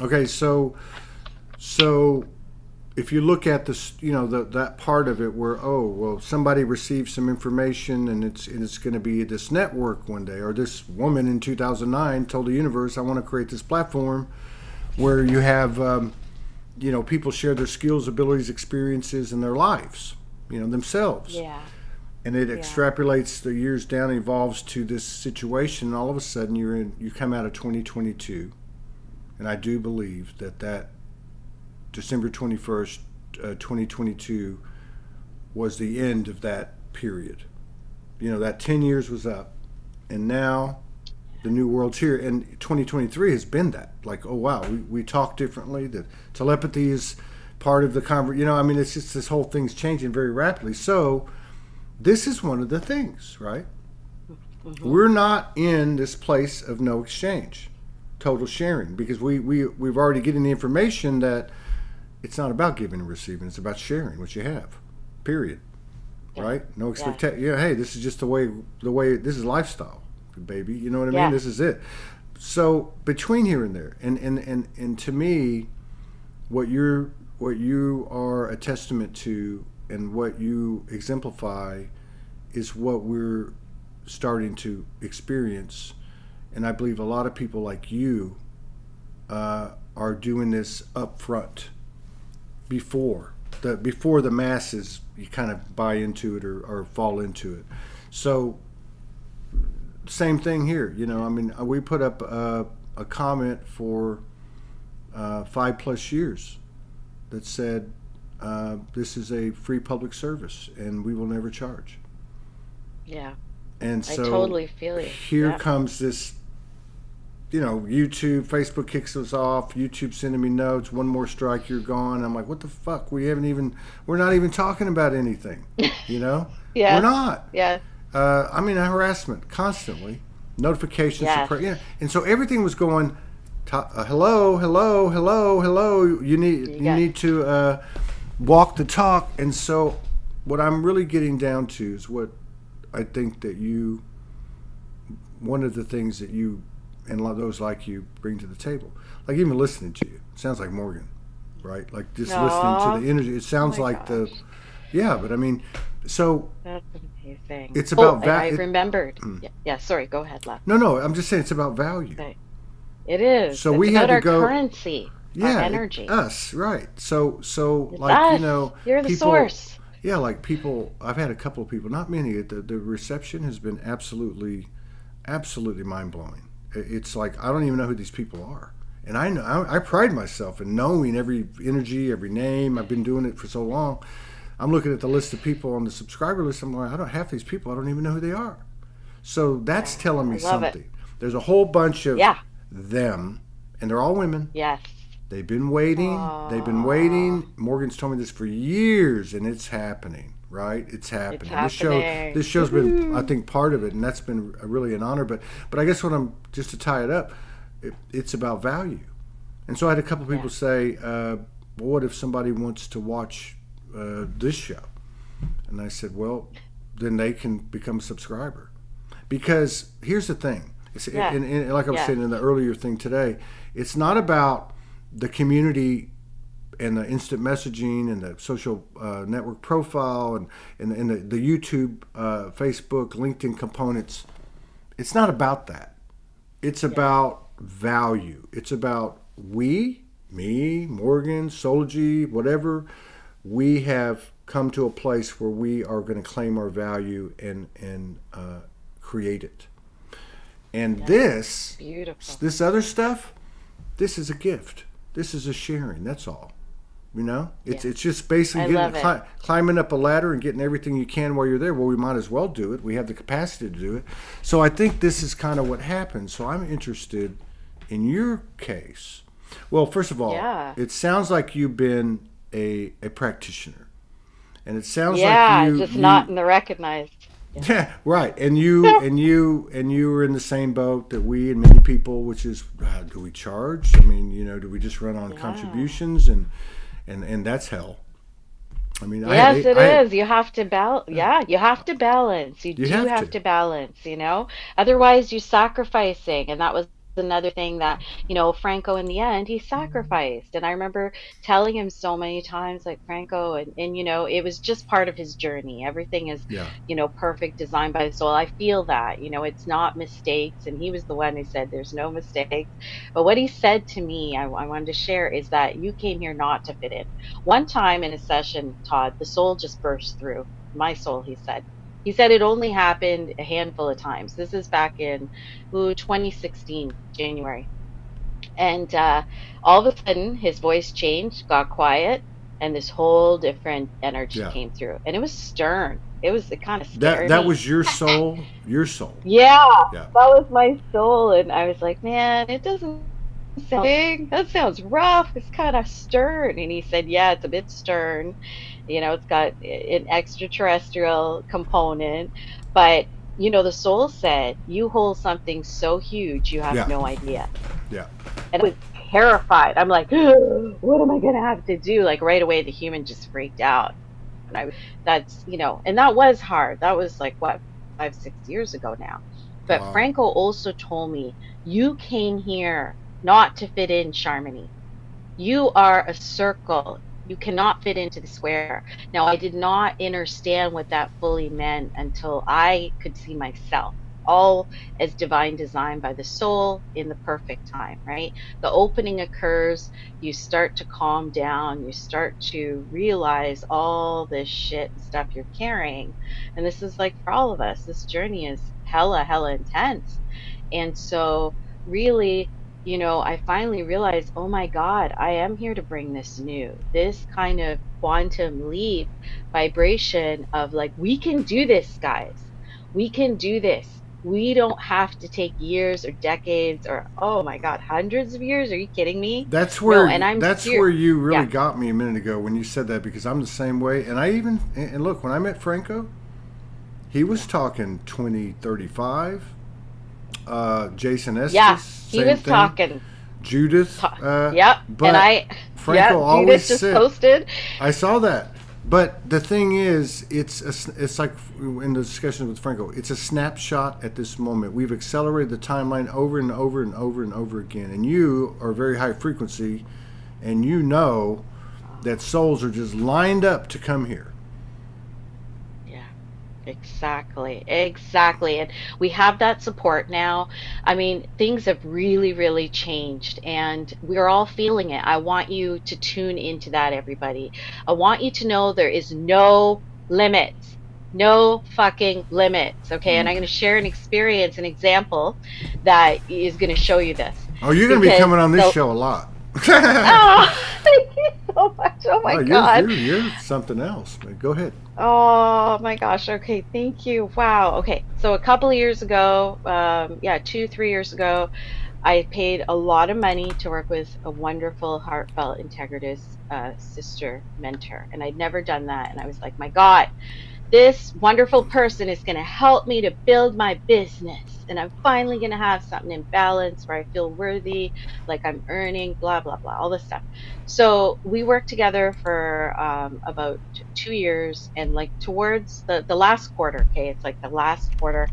Okay, so if you look at this, that part of it where somebody received some information and it's going to be this network one day, or this woman in 2009 told the universe, I want to create this platform where you have people share their skills, abilities, experiences, and their lives, themselves, Yeah. and it Yeah. extrapolates the years down, evolves to this situation, and all of a sudden you come out of 2022, and I do believe that December 21st, 2022 was the end of that period. That 10 years was up, and now the new world's here. And 2023 has been that. Like, oh, wow, we talk differently. The telepathy is part of the conversation. I mean, it's just this whole thing's changing very rapidly. So this is one of the things, right? Hmm. We're not in this place of no exchange, total sharing, because we've already getting the information that it's not about giving and receiving. It's about sharing what you have, period. Yeah. Right? No Yeah. expectation. Yeah, hey, this is just the way this is lifestyle, baby. You know what I mean? Yeah. This is it. So between here and there, and to me, what you are a testament to, and what you exemplify, is what we're starting to experience. And I believe a lot of people like you are doing this up front before the masses you kind of buy into it or fall into it. So same thing here. I mean, we put up a comment for 5+ years that said this is a free public service and we will never charge. Yeah. And I so totally feel you. here Yeah. comes this, YouTube, Facebook kicks us off. YouTube sending me notes. One more strike, you're gone. I'm like, what the fuck? We're not even talking about anything. You know, we're Yes. not. Yes. I mean, harassment constantly, notifications, Yes. and so everything was going. Hello, hello, hello, hello. You You need you got. need to walk the talk. And so, what I'm really getting down to is what I think that one of the things that you and those like you bring to the table, like even listening to you, it sounds like Morgan, right? Like just listening to Aw. the energy, it Oh sounds my like gosh. yeah. But I mean, so That's amazing. it's Oh, about I remembered. Yeah. Yeah. Sorry. Go ahead, love. no, I'm just saying it's about value. Okay. It is. So It's we about had to our go. currency. our Yeah, energy. us, right. So It's like, us. You're the people, source. yeah, like people, I've had a couple of people, not many, the reception has been absolutely mind blowing. It's like, I don't even know who these people are. And I know, I pride myself in knowing every energy, every name. I've been doing it for so long. I'm looking at the list of people on the subscriber list. I'm like, I don't have these people. I don't even know who they are. So that's Yeah, telling I me love it. something. There's a whole bunch of Yeah. them, and they're all women. Yes. They've been waiting. They've been Oh, waiting. Morgan's told me this for years, and it's happening. Right? It's it's happening. This happening. show's been, I Woohoo. think, part of it, and that's been really an honor. But I guess what I'm just to tie it up, it's about value. And so I had a couple Yeah. people say, "Well, what if somebody wants to watch this show?" And I said, "Well, then they can become a subscriber." Because here's the thing, Yeah. and like I was Yes. saying in the earlier thing today, it's not about the community and the instant messaging and the social network profile and the YouTube, Facebook, LinkedIn components. It's not about that. It's Yes. about value. It's about me, Morgan, Soulogy, whatever, we have come to a place where we are going to claim our value and create it. And Yes. Beautiful. this other stuff, this is a gift. This is a sharing. That's all. Yeah. It's just basically I love it. climbing up a ladder and getting everything you can while you're there. Well, we might as well do it. We have the capacity to do it. So I think this is kind of what happens. So I'm interested in your case. Well, first of all, Yeah. it sounds like you've been a practitioner, and it sounds like Yeah. Just not in the recognized. Yeah. yeah, right. And you were in the same boat that we and many people, which is, do we charge? I mean, do we just run on Yeah. contributions and that's hell. I mean, Yes, it I is. You have to balance. Yeah, you have to balance. You you do have have to. to balance. Otherwise you're sacrificing. And that was another thing that, Franco in the end, he sacrificed. And I remember telling him so many times, like, Franco, and it was just part of his journey. Everything is, Yeah, perfect, designed by the soul. I feel that, it's not mistakes. And he was the one who said there's no mistakes. But what he said to me, I wanted to share, is that you came here not to fit in. One time in a session, Todd, the soul just burst through my soul, he said. He said it only happened a handful of times. This is back in 2016, January. And all of a sudden, his voice changed, got quiet, and this whole different energy yeah. came through. And it was stern. It kind of That scared that me. was your soul, your soul. Yeah, Yeah, that was my soul. And I was like, man, it doesn't sound big. That sounds rough. It's kind of stern. And he said, yeah, it's a bit stern. It's got an extraterrestrial component. But, the soul said, you hold something so huge, you have yeah, no idea. yeah, And I was terrified. I'm like, what am I going to have to do? Like right away, the human just freaked out. And and that was hard. That was like, what, 5, 6 years ago now. But wow, Franco also told me, you came here not to fit in, Sharmony. You are a circle. You cannot fit into the square. Now, I did not understand what that fully meant until I could see myself, all as divine design by the soul in the perfect time, right? The opening occurs, you start to calm down, you start to realize all this shit and stuff you're carrying. And this is like for all of us, this journey is hella intense. And so, really, I finally realized, oh my God, I am here to bring this kind of quantum leap vibration of like, we can do this, guys. We can do this. We don't have to take years or decades or, oh my God, hundreds of years. Are you kidding me? No, and I'm that's serious. where you really Yeah. got me a minute ago when you said that, because I'm the same way. And look, when I met Franco, he was Yeah. talking 2035. Jason Yeah. Estes, He same was thing. talking. Judith, Yep. And but Franco always Judith just said, posted. I saw that. But the thing is, it's like in the discussion with Franco, it's a snapshot at this moment. We've accelerated the timeline over and over and over and over again. And you are very high frequency, and you know that souls are just lined up to come here. Yeah. Exactly, exactly. And we have that support now. I mean, things have really, really changed, and we're all feeling it. I want you to tune into that, everybody. I want you to know there is no limits, no fucking limits. Okay. And I'm going to share an experience, an example that is going to show you this Oh, you're going to be because coming on this the, show a lot. oh, thank you so much. Oh my Oh, God. you're something else. Go ahead. Oh my gosh. Okay. Thank you. Wow. Okay. So a couple of years ago, yeah, 2, 3 years ago, I paid a lot of money to work with a wonderful, heartfelt, integritous sister mentor. And I'd never done that. And I was like, my God, this wonderful person is going to help me to build my business. And I'm finally going to have something in balance where I feel worthy, like I'm earning, blah, blah, blah, all this stuff. So we worked together for about 2 years. And like towards the last quarter, okay, it's like the last quarter,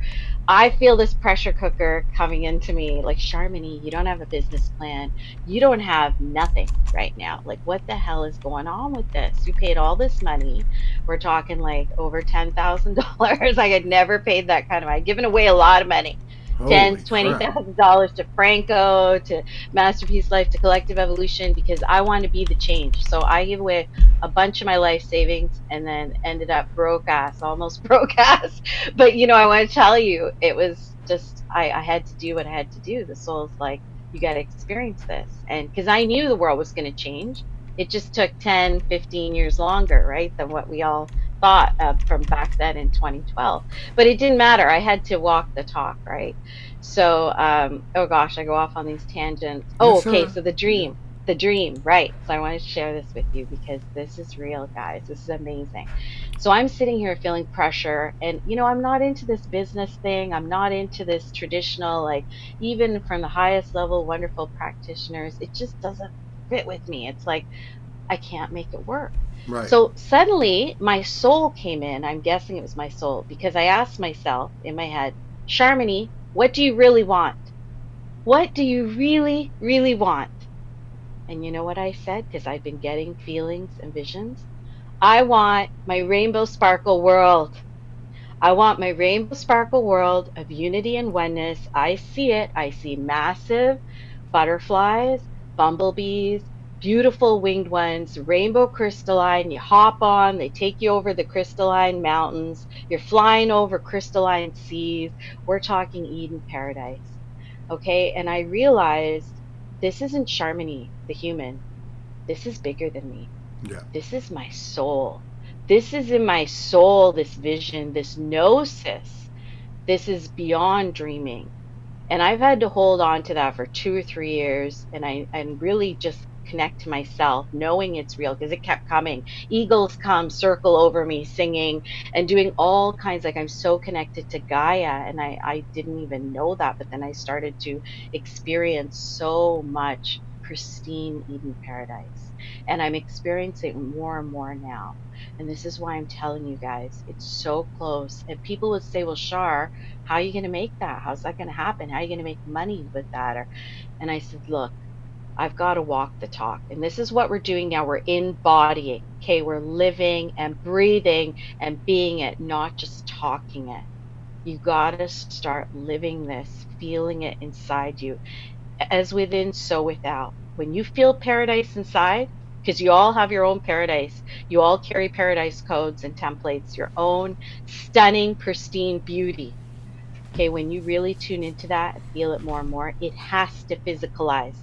I feel this pressure cooker coming into me like, Sharmony, you don't have a business plan. You don't have nothing right now. Like, what the hell is going on with this? You paid all this money. We're talking like over $10,000. I had never paid that kind of money. I'd given away a lot of money. Holy Ten, crap. $20,000 to Franco, to Masterpiece Life, to Collective Evolution, because I want to be the change. So I gave away a bunch of my life savings and then ended up broke ass, almost broke ass. But I want to tell you, it was just I had to do what I had to do. The soul's like, you got to experience this. And because I knew the world was going to change, it just took 10, 15 years longer, right, than what we all thought from back then in 2012. But it didn't matter. I had to walk the talk, right? So, oh gosh, I go off on these tangents. Oh, Yes, okay. sir. So Yeah. the dream, right? So I wanted to share this with you because this is real, guys. This is amazing. So I'm sitting here feeling pressure, and I'm not into this business thing. I'm not into this traditional, like, even from the highest level, wonderful practitioners, it just doesn't fit with me. It's like I can't make it work. Right. So suddenly my soul came in. I'm guessing it was my soul because I asked myself in my head, Sharmony, what do you really want? What do you really, really want? And you know what I said? Because I've been getting feelings and visions. I want my rainbow sparkle world. I want my rainbow sparkle world of unity and oneness. I see it. I see massive butterflies, bumblebees, beautiful winged ones, rainbow crystalline. You hop on, they take you over the crystalline mountains. You're flying over crystalline seas. We're talking Eden paradise. Okay. And I realized this isn't Sharmony, the human. This is bigger than me. Yeah. This is my soul. This is in my soul, this vision, this gnosis. This is beyond dreaming. And I've had to hold on to that for 2 or 3 years, and really just connect to myself, knowing it's real because it kept coming. Eagles come, circle over me, singing and doing all kinds. Like, I'm so connected to Gaia, and I didn't even know that. But then I started to experience so much pristine Eden paradise, and I'm experiencing more and more now. And this is why I'm telling you guys, it's so close. And people would say, well, Shar, how are you going to make that? How's that going to happen? How are you going to make money with that? And I said, look, I've got to walk the talk. And this is what we're doing now. We're embodying. Okay. We're living and breathing and being it, not just talking it. You got to start living this, feeling it inside you. As within, so without. When you feel paradise inside, because you all have your own paradise, you all carry paradise codes and templates, your own stunning, pristine beauty. Okay, when you really tune into that and feel it more and more, it has to physicalize.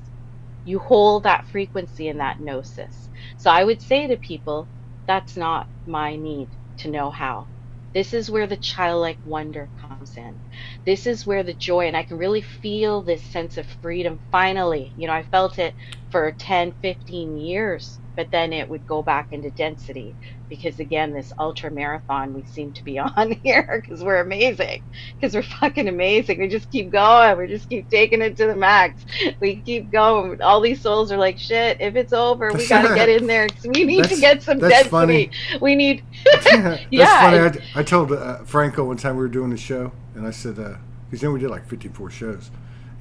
You hold that frequency in that gnosis. So I would say to people, that's not my need to know how. This is where the childlike wonder comes in. This is where the joy, and I can really feel this sense of freedom finally. I felt it for 10, 15 years, but then it would go back into density because, again, this ultra marathon we seem to be on here because we're amazing, because we're fucking amazing. We just keep going. We just keep taking it to the max. We keep going. All these souls are like, shit, if it's over, we got to get in there. We need to that's get some that's funny. density. We need, That's yeah. funny. I told Franco one time we were doing the show, and I said, because then we did like 54 shows,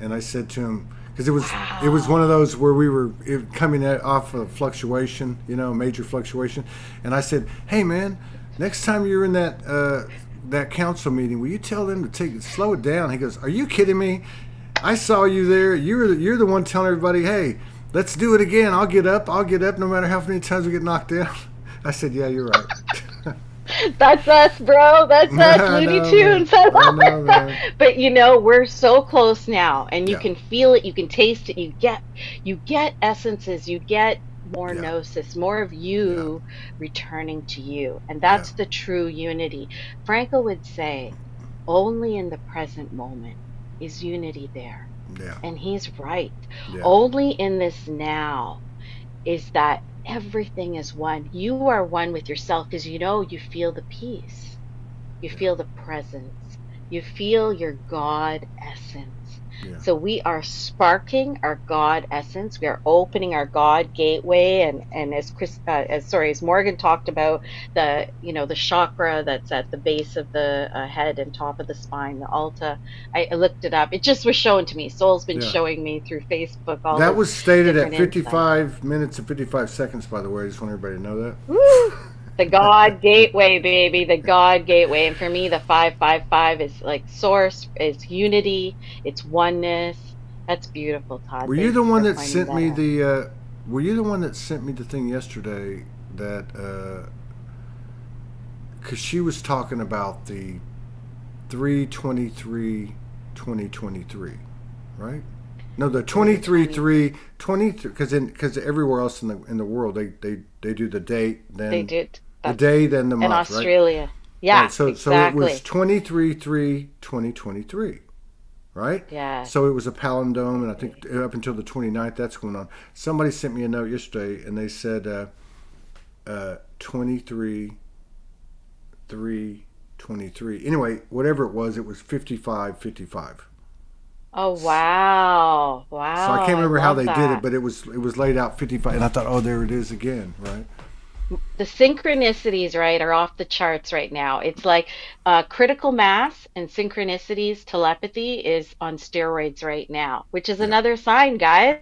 and I said to him, because it was one of Wow. those where we were coming off of fluctuation, major fluctuation, and I said, hey man, next time you're in that that council meeting, will you tell them to slow it down? He goes, are you kidding me? I saw you there. You're the one telling everybody, hey, let's do it again. I'll get up no matter how many times we get knocked down. I said, yeah, you're right. That's us, bro. That's us, I Looney know, Tunes. man. I know, man. But we're so close now, and you Yeah, can feel it, you can taste it. You get essences, you get more yeah, gnosis, more of yeah, you returning to you, and yeah, that's the true unity. Franco would say, only in the present moment is unity there, yeah, and he's right. yeah, Only in this now is that everything is one. You are one with yourself because you feel the peace, you yeah, feel the presence, you feel your God essence. yeah, So we are sparking our God essence. We are opening our God gateway, and as Morgan talked about, the chakra that's at the base of the head and top of the spine, the Alta. I looked it up. It just was shown to me. Soul's been yeah. showing me through Facebook all That his was stated at different insights. 55 minutes and 55 seconds, by the way. I just want everybody to know that. Woo! The God gateway, baby, the God gateway. And for me, the 555 is like source, it's unity, it's oneness. That's beautiful, Todd. Were you the Thanks one for that pointing sent that me out. the? Were you the one that sent me the thing yesterday that? Because she was talking about the 3/23/2023, right? No, the Three 23 twenty. 3 23, because everywhere else in the world they do the date, They then did. the That's day, then the in month, right? Australia. Right. Yeah, So it was exactly. 23/3/2023, right? Yes. So it was a palindrome, and I think up until the 29th, that's going on. Somebody sent me a note yesterday, and they said 23/3/23. Anyway, whatever it was 55/55. Oh, wow. So I Wow. can't I remember how love they did it, that. but it was laid out 55, and I thought, oh, there it is again, right? The synchronicities, right, are off the charts right now. It's like critical mass and synchronicities, telepathy is on steroids right now, which is Yeah, another sign, guys.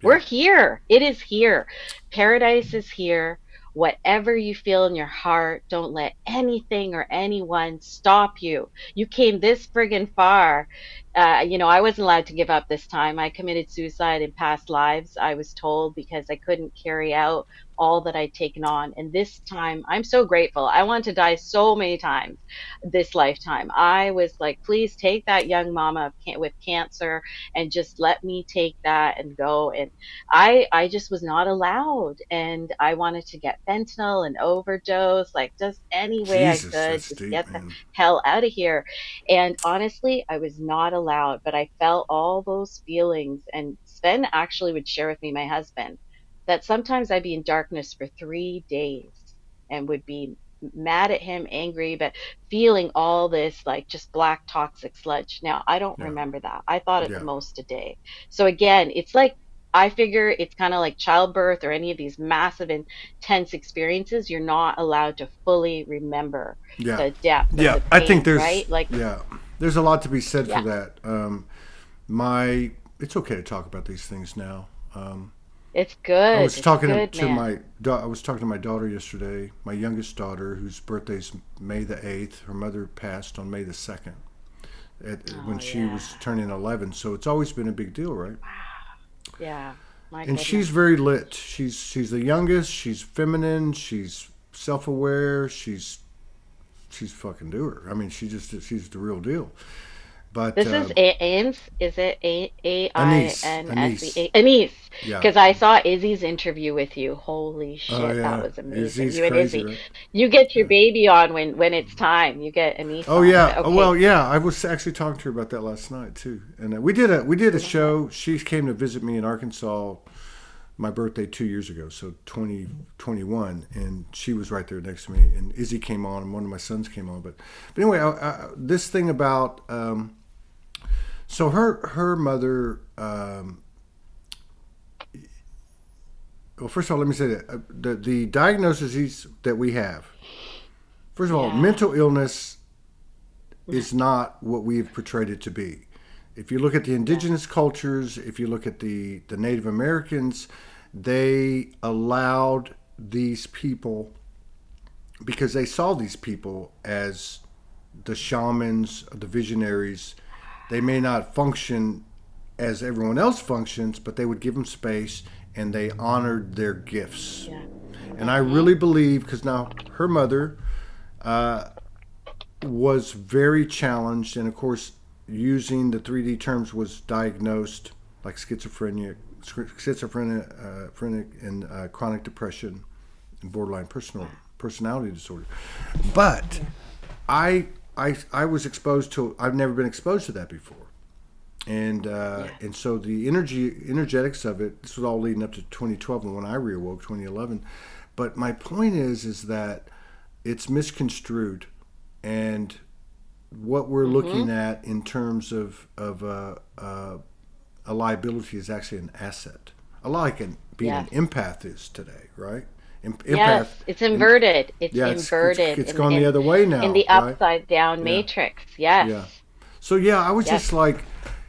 We're yeah, here. It is here. Paradise is here. Whatever you feel in your heart, don't let anything or anyone stop you. You came this friggin' far. I wasn't allowed to give up this time. I committed suicide in past lives, I was told, because I couldn't carry out all that I'd taken on. And this time, I'm so grateful. I wanted to die so many times this lifetime. I was like, please take that young mama with cancer and just let me take that and go. And I just was not allowed. And I wanted to get fentanyl and overdose, like just any way I Jesus, could, that's just deep, get the man. hell out of here. And honestly, I was not allowed, but I felt all those feelings. And Sven actually would share with me, my husband, that sometimes I'd be in darkness for 3 days and would be mad at him, angry, but feeling all this like just black toxic sludge. Now, I don't Yeah, remember that. I thought at the yeah, most a day. So again, it's like I figure it's kind of like childbirth or any of these massive intense experiences. You're not allowed to fully remember yeah, the depth of yeah. the I think pain, right? Like, there's a lot to be said for yeah, that. My, it's okay to talk about these things now. it's I good. was It's talking good, to man. I was talking to my daughter yesterday, my youngest daughter, whose birthday's May the 8th. Her mother passed on May the 2nd, when Oh, she yeah. was turning 11. So it's always been a big deal, right? Yeah. My And goodness. she's very lit. She's the youngest. She's feminine. She's self-aware. She's fucking doer. I mean, she's the real deal. But This is Ains. Is it Anise, Ainse? Anise. yeah. Because I saw Izzy's interview with you. Holy Oh shit, that yeah, was amazing. Izzy's You and crazy, Izzy. right? You get your Yeah. baby on when it's time. You get Anise Oh on. yeah. But Oh, okay. well, yeah. I was actually talking to her about that last night too. And we did a Love it. show. She came to visit me in Arkansas, my birthday 2 years ago, so 2021, and she was right there next to me. And Izzy came on, and one of my sons came on. But anyway, this thing about so her mother. Well, first of all, let me say that the diagnoses that we have. First of all, Yeah. mental illness is not what we've portrayed it to be. If you look at the Yes. indigenous cultures, if you look at the Native Americans, they allowed these people, because they saw these people as the shamans, the visionaries, they may not function as everyone else functions, but they would give them space and they honored their gifts. Yeah. And I Mhm. really believe, because now her mother was very challenged, and of course, using the 3D terms, was diagnosed like schizophrenic, and chronic depression and borderline personality disorder. But Yeah. I was exposed to. I've never been exposed to that before, Yeah. and so the energetics of it. This was all leading up to 2012, and when I reawoke, 2011. But my point is that it's misconstrued, and what we're looking Mhm. at in terms of a liability is actually an asset. A lot like being an Yes. empath is today, right? Yes, Empath, it's and inverted. It's yeah, inverted it's gone the other way in now, the right? upside down Yeah, matrix. Yes. yeah. So yeah, I was Yes. just like,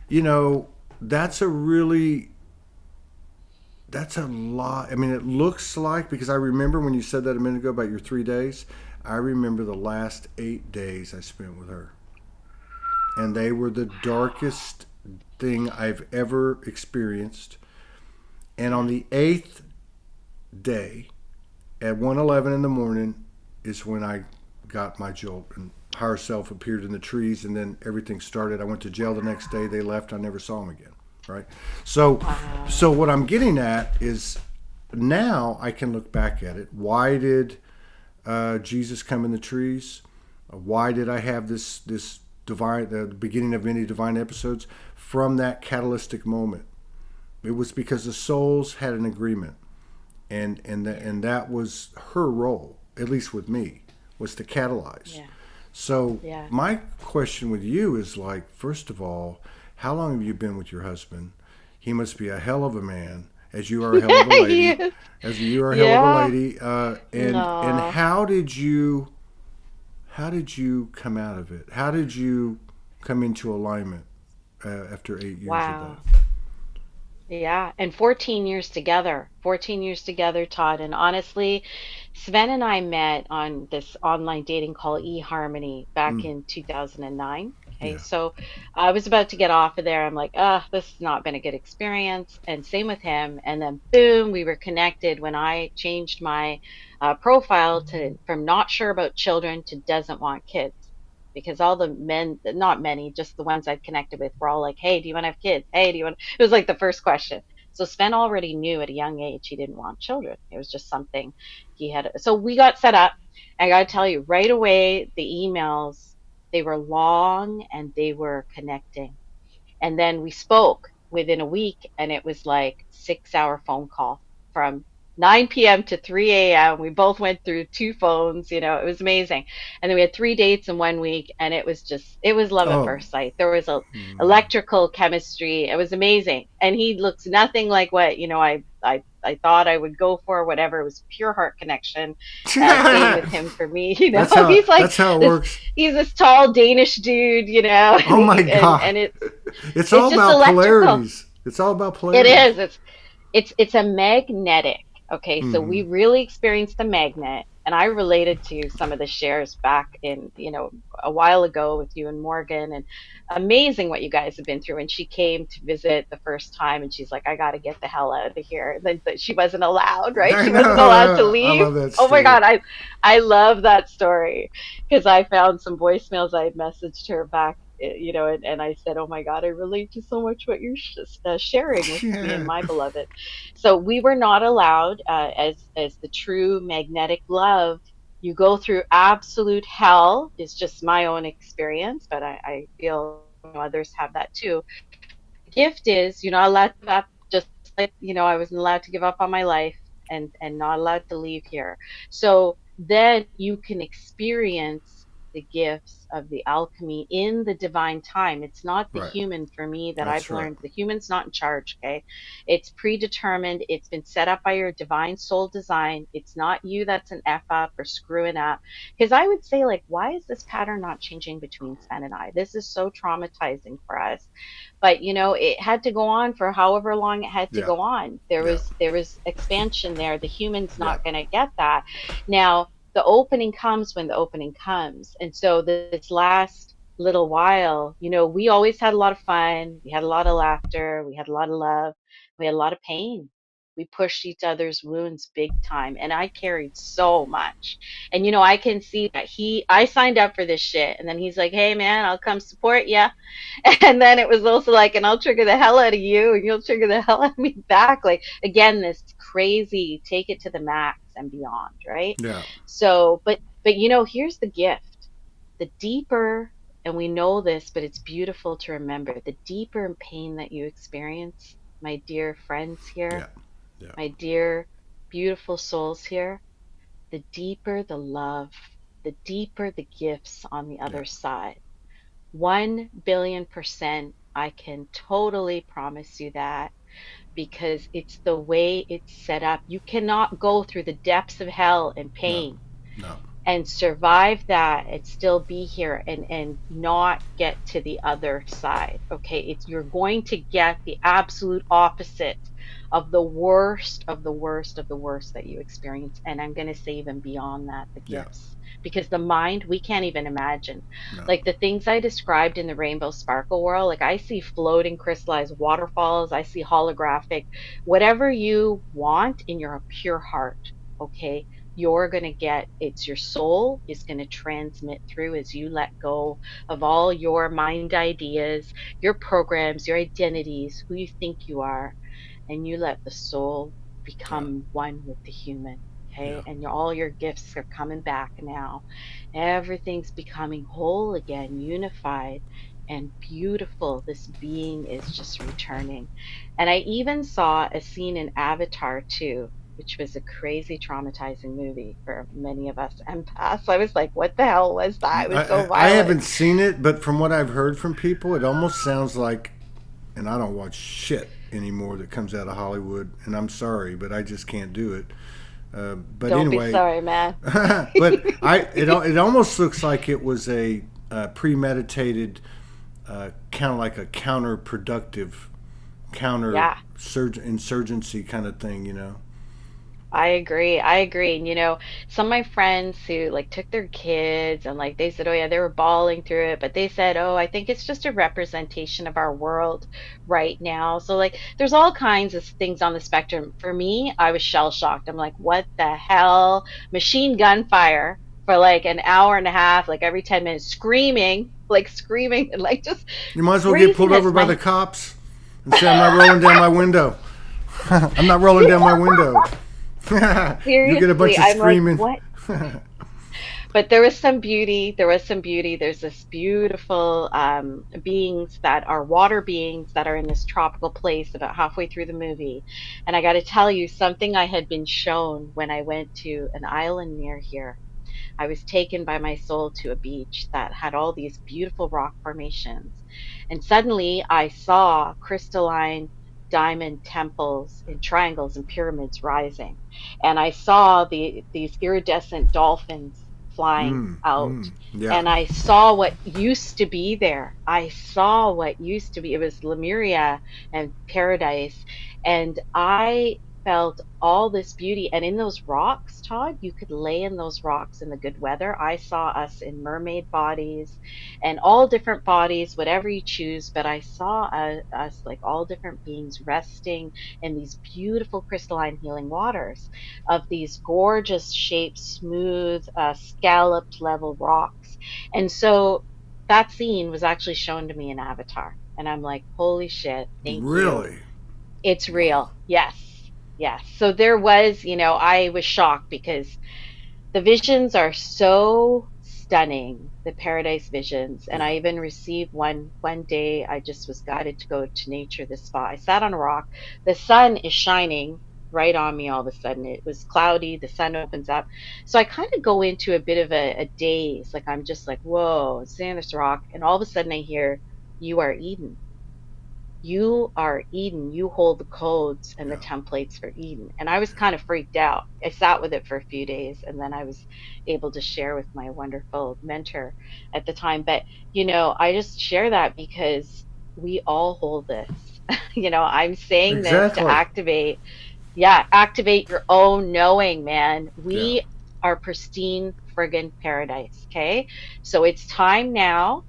you know, that's a really that's a lot. I mean, it looks like, because I remember when you said that a minute ago about your 3 days. I remember the last 8 days I spent with her, and they were the darkest thing I've ever experienced. And on Yeah. the eighth day, at 1:11 in the morning, is when I got my jolt, and higher self appeared in the trees, and then everything started. I went to jail the next day. They left. I never saw them again. Right. So, Wow. so what I'm getting at is, now I can look back at it. Why did Jesus come in the trees? Why did I have this divine, the beginning of many divine episodes from that catalytic moment? It was because the souls had an agreement, Yeah. and that was her role, at least with me, was to catalyze. Yeah. So Yeah. my question with you is, like, first of all, how long have you been with your husband? He must be a hell of a man, as you are a hell of a lady, Yes. as you are a hell of a Yeah. lady. And No. how did you come out of it? How did you come into alignment after 8 years of that? Wow. Yeah, and 14 years together. 14 years together, Todd. And honestly, Sven and I met on this online dating called eHarmony back Mm, in 2009. Okay, yeah. so I was about to get off of there. I'm like, this has not been a good experience. And same with him. And then boom, we were connected when I changed my profile to from not sure about children to doesn't want kids. Because all the men, not many, just the ones I'd connected with were all like, hey, do you want to have kids? Hey, do you want it was like the first question. So Sven already knew at a young age he didn't want children. It was just something he had. So we got set up. I got to tell you, right away, the emails, they were long and they were connecting. And then we spoke within a week, and it was like 6 hour phone call from 9 p.m. to 3 a.m. We both went through two phones, it was amazing. And then we had 3 dates in 1 week, and it was love at Oh, first sight. There was a mm. electrical chemistry. It was amazing. And he looks nothing like what, I thought I would go for, whatever. It was pure heart connection. Same with him for me, that's how he's like that's how it this, works. he's this tall Danish dude, Oh my and God. It's it's all just about electrical. polarities. It's all about It polarities. is. It's a magnetic. Okay, so Hmm. we really experienced the magnet, and I related to some of the shares back in, a while ago with you and Morgan, and amazing what you guys have been through. And she came to visit the first time, and she's like, "I got to get the hell out of here." And then but she wasn't allowed, right? I She wasn't allowed to know. I leave. love that Oh my story. God, I love that story because I found some voicemails I had messaged her back, and I said, "Oh my God, I relate to so much what you're sharing with me and Yeah. my beloved." So we were not allowed, as the true magnetic love. You go through absolute hell. It's just my own experience, but I feel others have that too. The gift is you're not allowed to give up, just like I wasn't allowed to give up on my life, and not allowed to leave here. So then you can experience the gifts of the alchemy in the divine time. It's not the Right. human for me that I've That's right. learned. The human's not in charge, okay? It's predetermined. It's been set up by your divine soul design. It's not you that's an F up or screwing up. Because I would say, like, why is this pattern not changing between Sven and I? This is so traumatizing for us. But it had to go on for however long it had to Yeah. go on. there Yeah. was there was expansion there. The human's Yeah. not going to get that now. the opening comes when the opening comes. And so this last little while, we always had a lot of fun. We had a lot of laughter. We had a lot of love. We had a lot of pain. We pushed each other's wounds big time. And I carried so much. And, I can see that I signed up for this shit. And then he's like, hey, man, I'll come support you. And then it was also like, and I'll trigger the hell out of you and you'll trigger the hell out of me back. Like, again, this crazy take it to the max and beyond, right? Yeah. So, but here's the gift. The deeper, and we know this, but it's beautiful to remember, the deeper pain that you experience, my dear friends Yeah. here, Yeah. my dear beautiful souls here, the deeper the love, the deeper the gifts on the Yeah. other side. 1 billion%, I can totally promise you that, because it's the way it's set up. You cannot go through the depths of hell and No. pain No. and survive that and still be here and not get to the other side. Okay, you're going to get the absolute opposite of the worst of the worst of the worst that you experience. And I'm going to say even beyond that, the Yeah. gifts, because the mind, we can't even imagine. No. Like the things I described in the rainbow sparkle world, like I see floating crystallized waterfalls, I see holographic, whatever you want in your pure heart. Okay, you're going to get, it's your soul is going to transmit through as you let go of all your mind ideas, your programs, your identities, who you think you are, and you let the soul Yeah. become one with the human. Yeah. Okay, and all your gifts are coming back now. Everything's becoming whole again, unified and beautiful. This being is just returning. And I even saw a scene in Avatar 2, which was a crazy traumatizing movie for many of us empaths. I was like, what the hell was that? It was so I violent. haven't seen it, but from what I've heard from people, it almost sounds like, and I don't watch shit anymore that comes out of Hollywood, and I'm sorry, but I just can't do it. But Don't be anyway, sorry, man. but it almost looks like it was a premeditated, kind of like a counterproductive, counter Yeah. insurgency kind of thing, you know? I agree. I agree. And some of my friends who like took their kids and like they said, oh yeah, they were bawling through it, but they said, oh, I think it's just a representation of our world right now. So like there's all kinds of things on the spectrum. For me, I was shell shocked. I'm like, what the hell? Machine gun fire for like an hour and a half, like every 10 minutes, screaming and like just You might as well get pulled over craziness. by the cops and say, I'm not rolling down my window. I'm not rolling down my window. You get a bunch Seriously, of I'm like, screaming. what? But there was some beauty. There was some beauty. There's this beautiful beings that are water beings that are in this tropical place about halfway through the movie. And I got to tell you something I had been shown when I went to an island near here. I was taken by my soul to a beach that had all these beautiful rock formations. And suddenly I saw crystalline diamond temples and triangles and pyramids rising. And I saw these iridescent dolphins flying out. Yeah. And I saw what used to be there. I saw what used to be. It was Lemuria and paradise. And I felt all this beauty. And in those rocks, Todd, you could lay in those rocks in the good weather. I saw us in mermaid bodies and all different bodies, whatever you choose. But I saw us like all different beings resting in these beautiful crystalline healing waters of these gorgeous shaped, smooth, scalloped level rocks. And so that scene was actually shown to me in Avatar. And I'm like, holy shit, thank you. Really? It's Wow. real. Yes. Yes. So there was, I was shocked because the visions are so stunning, the paradise visions. And Yeah. I even received one day I just was guided to go to nature this spot. I sat on a rock. The sun is shining right on me all of a sudden. It was cloudy, the sun opens up. So I kind of go into a bit of a daze. Like I'm just like, whoa, sitting on this rock, and all of a sudden I hear, you are Eden. You are Eden. You hold the codes and the Yeah. templates for Eden. And I was Yeah. kind of freaked out. I sat with it for a few days and then I was able to share with my wonderful mentor at the time. But, I just share that because we all hold this. I'm saying this to Exactly. activate, yeah, activate your own knowing, man. Yeah. our pristine friggin' paradise. Okay. So it's time now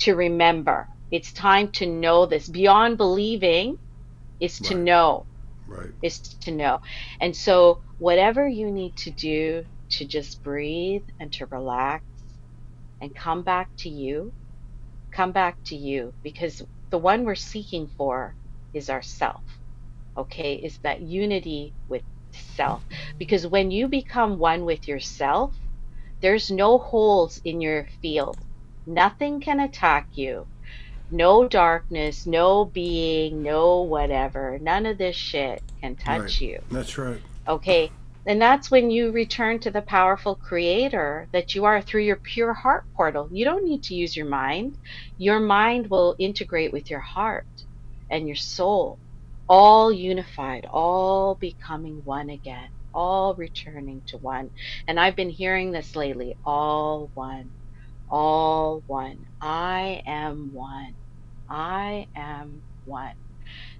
to remember. It's time to know this. Beyond believing is to Right. know, Right. is to know. And so, whatever you need to do to just breathe and to relax and come back to you, because the one we're seeking for is ourself. Okay, is that unity with self. Because when you become one with yourself, there's no holes in your field. Nothing can attack you. No darkness, no being, no whatever. None of this shit can Right. touch you. That's right. Okay. And that's when you return to the powerful creator that you are through your pure heart portal. You don't need to use your mind. Your mind will integrate with your heart and your soul, all unified, all becoming one again, all returning to one. And I've been hearing this lately, all one, all one. I am one. I am one.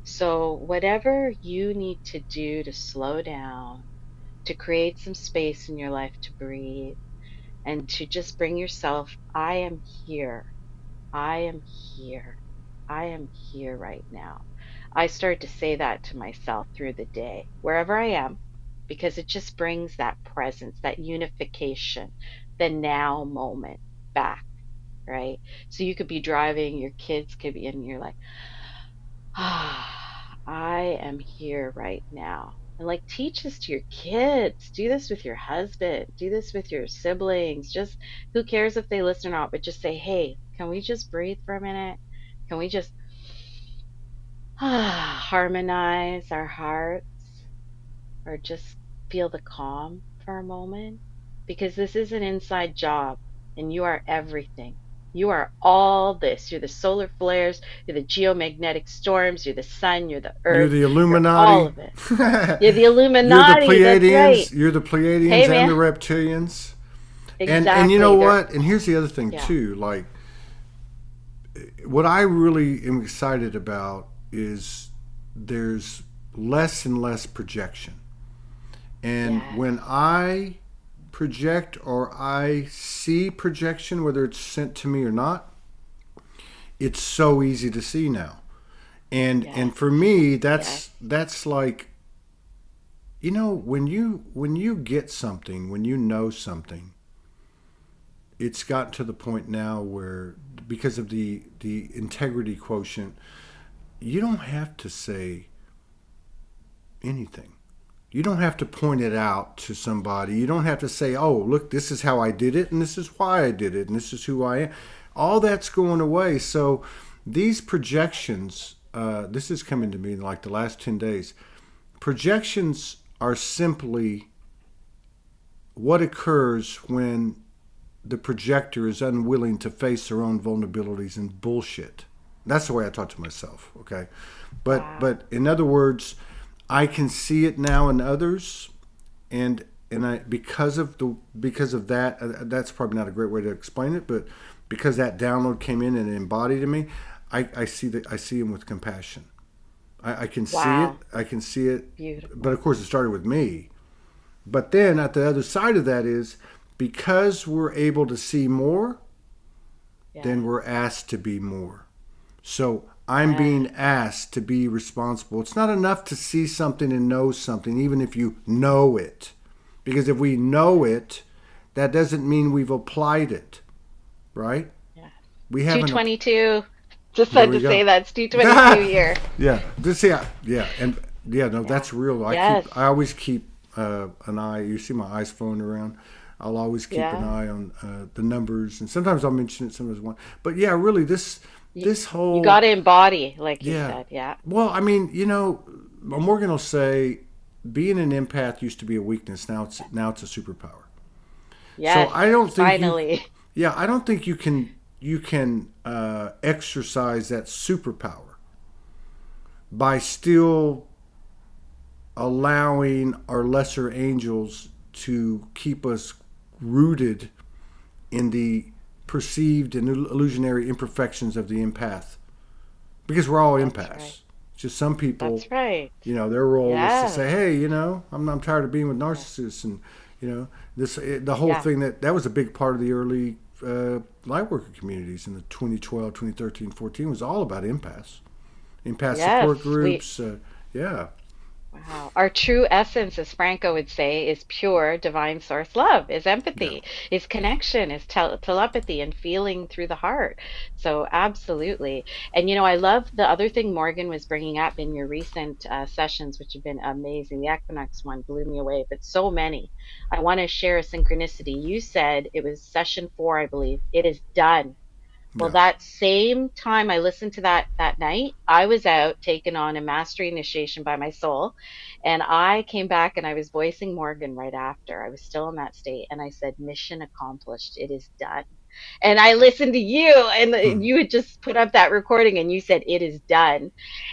So, whatever you need to do to slow down, to create some space in your life to breathe, and to just bring yourself, I am here. I am here. I am here right now. I start to say that to myself through the day, wherever I am, because it just brings that presence, that unification, the now moment back, right? So you could be driving, your kids could be, and you're like, ah, I am here right now. And like teach this to your kids. Do this with your husband. Do this with your siblings. Just who cares if they listen or not, but just say, hey, can we just breathe for a minute? Can we just harmonize our hearts or just feel the calm for a moment? Because this is an inside job and you are everything. You are all this. You're the solar flares, you're the geomagnetic storms, you're the sun, you're the You're earth, the you're all Illuminati. of it. You're the You're the Illuminati. That's right. Pleiadians. You're the Hey, Pleiadians and the man. reptilians. And you know Exactly. They're, what? And here's the other thing yeah. too. Like what I really am excited about is there's less and less projection. And Yes. when I project or I see projection, whether it's sent to me or not, it's so easy to see now. And Yes. for me, Yes. that's like, you know, when you get something, when you know something, it's gotten to the point now where because of the integrity quotient, you don't have to say anything. You don't have to point it out to somebody. You don't have to say, "Oh, look, this is how I did it, and this is why I did it, and this is who I am." All that's going away. So these projections, this is coming to me in like the last 10 days. Projections are simply what occurs when the projector is unwilling to face their own vulnerabilities and bullshit. That's the way I talk to myself, okay? But Wow. in other words, I can see it now in others, and I because of that, that's probably not a great way to explain it, but because that download came in and embodied in me, I see him with compassion. I can see it. Wow. I can see it. But Beautiful. of course, it started with me. But then at the other side of that is because we're able to see more, then Yes. we're asked to be more. So I'm being Yes. asked to be responsible. It's not enough to see something and know something, even if you know it. Because if we know it, that doesn't mean we've applied it, right? Yes. We haven't. 222. Just There had we to say go. that's 222 year. Yeah. This. Yeah. Yeah. And yeah. No, Yeah. that's real. Yes. I always keep an eye. You see my eyes floating around. I'll always keep an Yeah. eye on the numbers, and sometimes I'll mention it. Sometimes one. But yeah, really, You, this you got whole to embody, like you yeah. said. Yeah. Well, I mean, you know, Morgan will say being an empath used to be a weakness. Now it's a superpower. So Yes. I don't think you. Finally. Yeah, I don't think you can exercise that superpower by still allowing our lesser angels to keep us rooted in the perceived and illusionary imperfections of the empath. Because we're all That's right. empaths. Just some people, That's right. their role is to say, Yes. hey, I'm tired of being with Yes. narcissists, and You know, the whole Yeah. thing that was a big part of the early light worker communities in the 2012, 2013, 14 was all about empaths, empath Yes. support We groups. Yeah, Wow. Our true essence, as Franco would say, is pure divine source love, is yeah, empathy, is connection, is telepathy and feeling through the heart. So, absolutely. And, I love the other thing Morgan was bringing up in your recent sessions, which have been amazing. The Equinox one blew me away, but so many. I want to share a synchronicity. You said it was session 4, I believe. It is done. Well, yeah. that same time I listened to that night, I was out taking on a mastery initiation by my soul, and I came back and I was voicing Morgan right after. I was still in that state, and I said, "Mission accomplished. It is done." And I listened to you, Hmm. and you had just put up that recording, and you said, "It is done."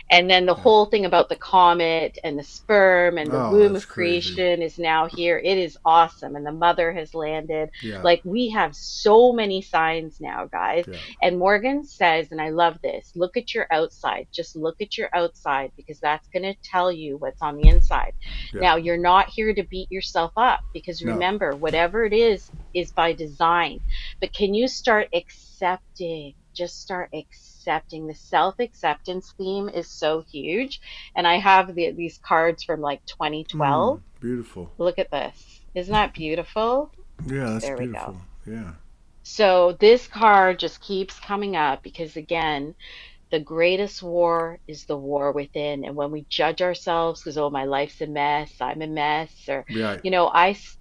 And then the Yeah. whole thing about the comet and the sperm and the Oh, womb that's of crazy. creation is now here. It is awesome. And the mother has landed. Yeah, Like we have so many signs now, guys. yeah, And Morgan says, and I love this, look at your outside. Just look at your outside because that's going to tell you what's on the inside. yeah. Now, you're not here to beat yourself up because No, remember, whatever it is by design. But can you start accepting? Just start accepting. The self acceptance theme is so huge. And I have these cards from like 2012. beautiful. Look at this. Isn't that beautiful? Yeah, that's There we go. beautiful. Yeah, So this card just keeps coming up because, again, the greatest war is the war within. And when we judge ourselves because, oh, my life's a mess, I'm a mess, or, yeah,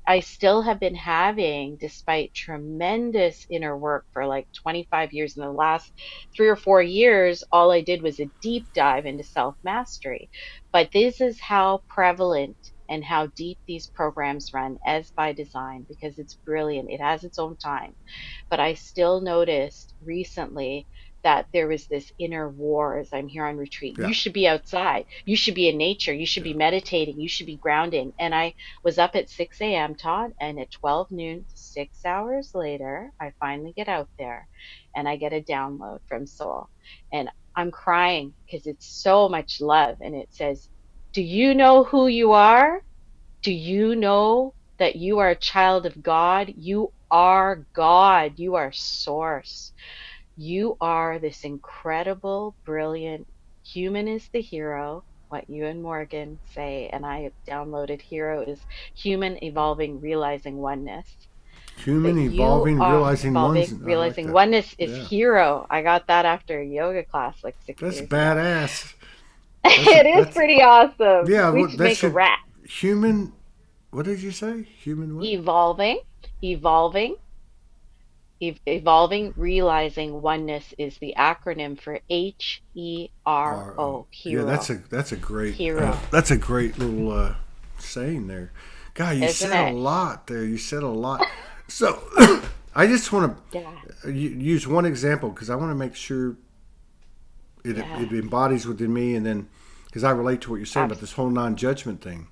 I still have been having, despite tremendous inner work for like 25 years, in the last 3 or 4 years, all I did was a deep dive into self mastery. But this is how prevalent and how deep these programs run as by design because it's brilliant. It has its own time, but I still noticed recently that there was this inner war as I'm here on retreat. yeah, You should be outside. You should be in nature. You should yeah. be meditating. You should be grounding. And I was up at 6 a.m., Todd, and at 12 noon, 6 hours later, I finally get out there and I get a download from Soul. And I'm crying because it's so much love. And it says, "Do you know who you are? Do you know that you are a child of God? You are God. You are source. You are this incredible, brilliant human is the hero." What you and Morgan say, and I have downloaded hero is human evolving, realizing oneness. That Human you evolving, are realizing one's. evolving, I like realizing that. oneness is Yeah, hero. I got that after a yoga class like six that's years ago. badass. That's a It is that's pretty awesome. yeah. We What should that make a should rat. human. What did you say? Human what? Evolving, evolving, evolving, realizing oneness is the acronym for R O. HERO, Yeah, hero, hero, that's a great little saying there. God, you isn't said a it? lot there. You said a lot. So I just want Yeah, to use one example because I want to make sure yeah, it embodies within me, and then because I relate to what you're saying about this whole non-judgment thing.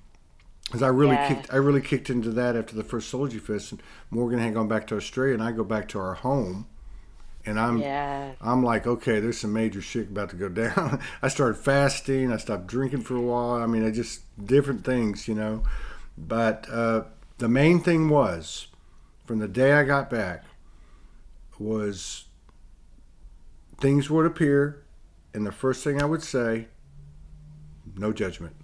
Because yes, I really kicked into that after the first Soulogy Fest, and Morgan had gone back to Australia, and I go back to our home, and yes, I'm like, okay, there's some major shit about to go down. I started fasting. I stopped drinking for a while. I mean, I just different things, you know. But the main thing was, from the day I got back, was things would appear, and the first thing I would say, no judgment.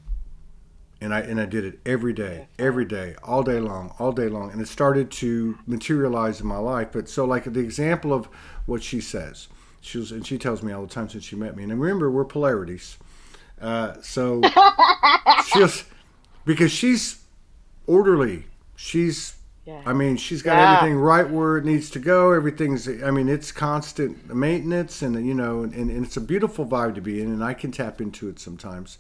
And I did it beautiful. every day, all day long, and it started to materialize in my life. But so, like the example of what she says, and she tells me all the time since she met me. And remember, we're polarities. So she'll because she's orderly. Yeah, I mean, she's got yeah, everything right where it needs to go. Everything's, I mean, it's constant maintenance, and and it's a beautiful vibe to be in, and I can tap into it sometimes.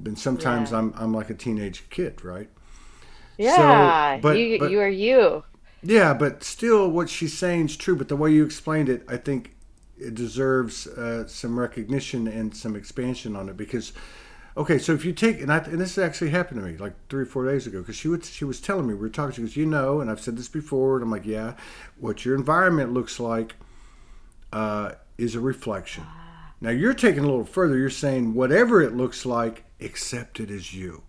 And sometimes yeah, I'm like a teenage kid, right? So, yeah. You but are you. yeah, but still, what she's saying is true. But the way you explained it, I think it deserves some recognition and some expansion on it because okay, so if you take and this actually happened to me like 3 or 4 days ago because she was telling me we were talking. She goes, and I've said this before, and I'm like, yeah, what your environment looks like is a reflection. Ah, Now you're taking a little further. You're saying whatever it looks like, accept it as you.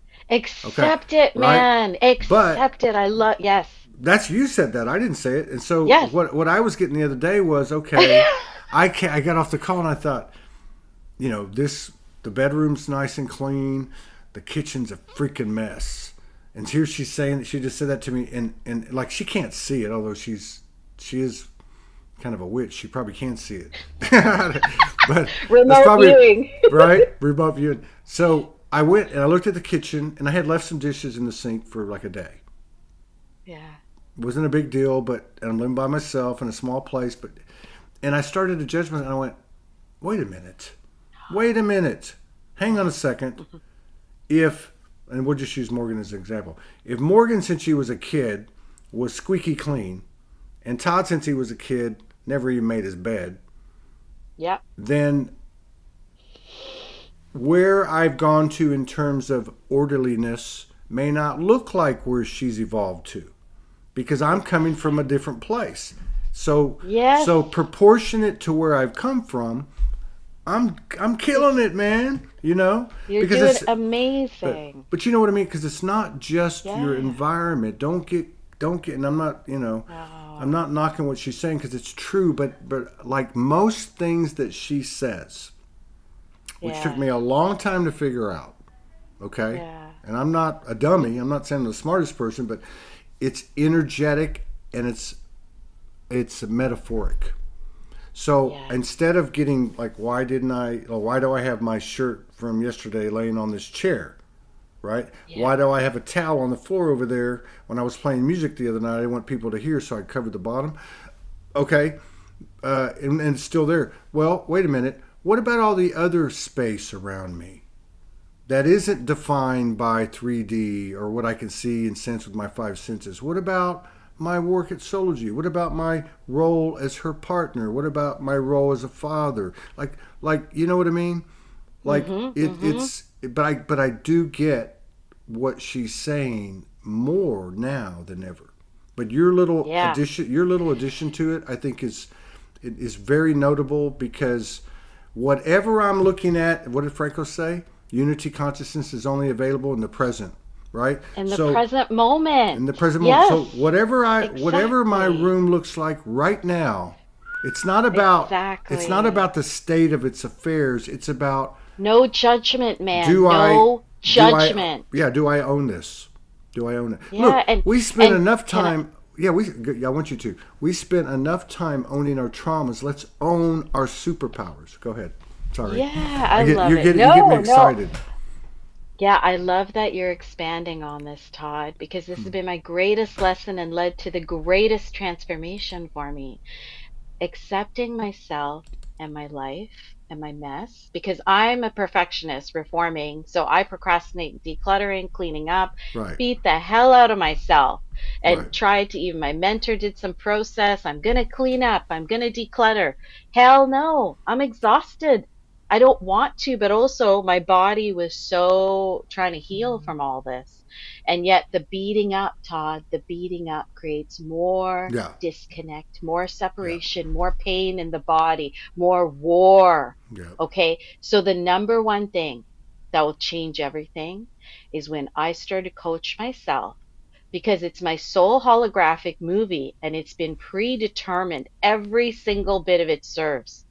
Okay, Accept it, right? man. But Accept it. I love, yes. that's you said that. I didn't say it. And so Yes. what I was getting the other day was okay. I got off the call and I thought, this the bedroom's nice and clean, the kitchen's a freaking mess. And here she's saying that she just said that to me, and like she can't see it, although she is kind of a witch. She probably can't see it, but that's Remote probably viewing. right. Remote viewing. So I went and I looked at the kitchen, and I had left some dishes in the sink for like a day. Yeah. It wasn't a big deal, but I'm living by myself in a small place. But and I started a judgment, and I went, wait a minute, wait a minute, hang on a second. If and we'll just use Morgan as an example. If Morgan, since she was a kid, was squeaky clean, and Todd, since he was a kid, never even made his bed, Yep. then where I've gone to in terms of orderliness may not look like where she's evolved to because I'm coming from a different place. So Yes. so proportionate to where I've come from, I'm killing it, man. You're Because doing it's amazing. but you know what I mean because it's not just your Yeah. environment. Don't get and I'm not, I'm Oh, not knocking what she's saying because it's true, but like most things that she says, which took yes. me a long time to figure out. Okay, Yeah. and I'm not a dummy. I'm not saying I'm the smartest person, but it's energetic and it's metaphoric. So Yes. instead of getting like, why do I have my shirt from yesterday laying on this chair? Right? Yeah. Why do I have a towel on the floor over there when I was playing music the other night? I didn't want people to hear, so I covered the bottom. Okay, and it's still there. Well, wait a minute. What about all the other space around me that isn't defined by 3D or what I can see and sense with my five senses? What about my work at Soulogy? What about my role as her partner? What about my role as a father? Like you know what I mean? Like Mm-hmm. Mm-hmm. but I do get what she's saying more now than ever. But Yeah. your little addition to it, I think is very notable because whatever I'm looking at, what did Franco say? Unity consciousness is only available in the present, right? In the So present moment. in the present moment. Yes. So whatever my Exactly. room looks like right now, it's not about Exactly. the state of its affairs. It's about No judgment, man. do I No do I judgment. yeah do I own this? Do I own it? Yeah, Look, we spend and enough can I, time. Yeah, I want you to. We spent enough time owning our traumas. Let's own our superpowers. Go ahead. Sorry, yeah, I love you're it. getting you get me No, no. excited. Yeah, I love that you're expanding on this, Todd, because this has been my greatest lesson and led to the greatest transformation for me. Accepting myself and my life and my mess because I'm a perfectionist reforming. So I procrastinate decluttering, cleaning up, Right, beat the hell out of myself right. and tried to even my mentor did some process. I'm going to clean up. I'm going to declutter. Hell no. I'm exhausted. I don't want to, but also my body was so trying to heal from all this. And yet the beating up, Todd, the beating up creates more Yeah, disconnect, more yeah, separation, more pain in the body, more war. yeah. Okay. So the number one thing that will change everything is when I started to coach myself because it's my soul holographic movie and it's been predetermined. Every single bit of it serves.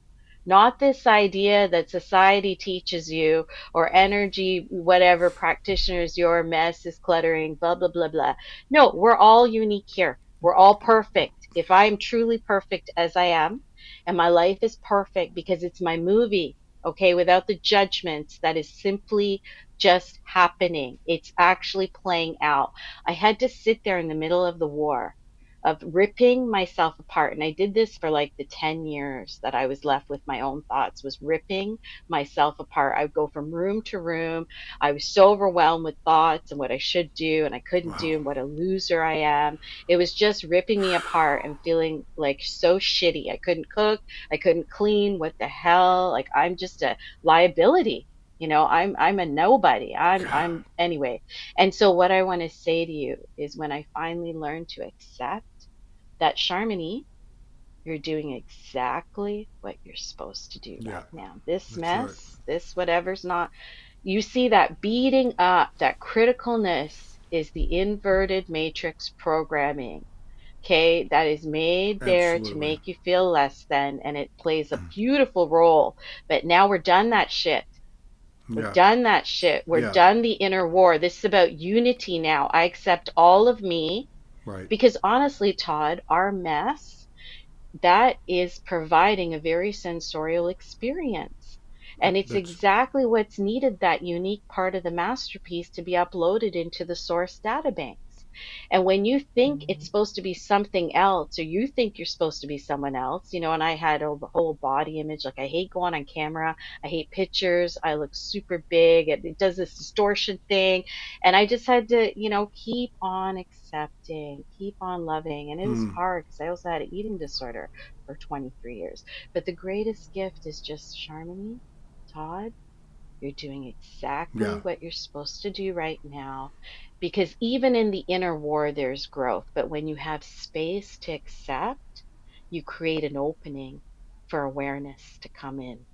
Not this idea that society teaches you or energy, whatever practitioners, your mess is cluttering, blah, blah, blah, blah. No, we're all unique here. We're all perfect. If I'm truly perfect as I am, and my life is perfect because it's my movie, okay, without the judgments, that is simply just happening. It's actually playing out. I had to sit there in the middle of the war of ripping myself apart. And I did this for like the 10 years that I was left with my own thoughts, was ripping myself apart. I would go from room to room. I was so overwhelmed with thoughts and what I should do and I couldn't Wow. do and what a loser I am. It was just ripping me apart and feeling like so shitty. I couldn't cook. I couldn't clean. What the hell? Like I'm just a liability. I'm a nobody. I'm anyway. And so what I want to say to you is when I finally learned to accept that Sharmony, you're doing exactly what you're supposed to do Yeah, right now. This that's right. mess, this whatever's not, You see that beating up, that criticalness is the inverted matrix programming. Okay, that is made there to Absolutely. make you feel less than, and it plays a beautiful role. But now we're done that shit. We're Yeah. done that shit. We're Yeah. done the inner war. This is about unity now. I accept all of me Right. because honestly, Todd, our mess, that is providing a very sensorial experience. And it's That's exactly what's needed, that unique part of the masterpiece to be uploaded into the source databanks. And when you think it's supposed to be something else, or you think you're supposed to be someone else, and I had a whole body image, like I hate going on camera, I hate pictures, I look super big, it does this distortion thing. And I just had to, keep on accepting, keep on loving. And it was mm, hard because I also had an eating disorder for 23 years. But the greatest gift is just, Sharmony, Todd, you're doing exactly yeah. what you're supposed to do right now. Because even in the inner war, there's growth. But when you have space to accept, you create an opening for awareness to come in.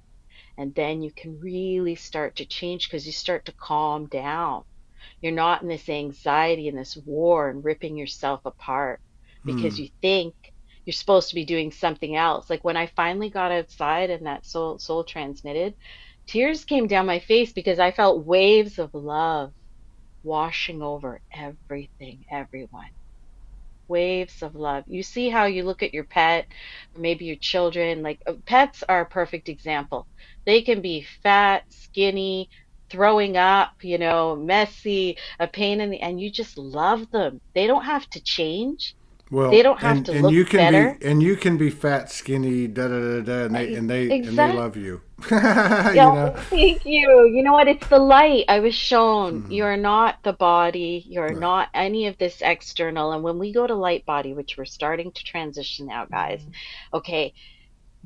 And then you can really start to change because you start to calm down. You're not in this anxiety and this war and ripping yourself apart because Mm. you think you're supposed to be doing something else. Like when I finally got outside and that soul transmitted, tears came down my face because I felt waves of love washing over everything, everyone. Waves of love. You see how you look at your pet or maybe your children, like pets are a perfect example. They can be fat, skinny, throwing up, messy, a pain in the, and you just love them. They don't have to change. They Well, don't have and to and look you can be better. fat, skinny, da da da da, and they Exactly. love you. Yeah, you know. thank you. You know what? It's the light. I was shown Mm. you're not the body. You're Right. not any of this external. And when we go to light body, which we're starting to transition now, guys, okay,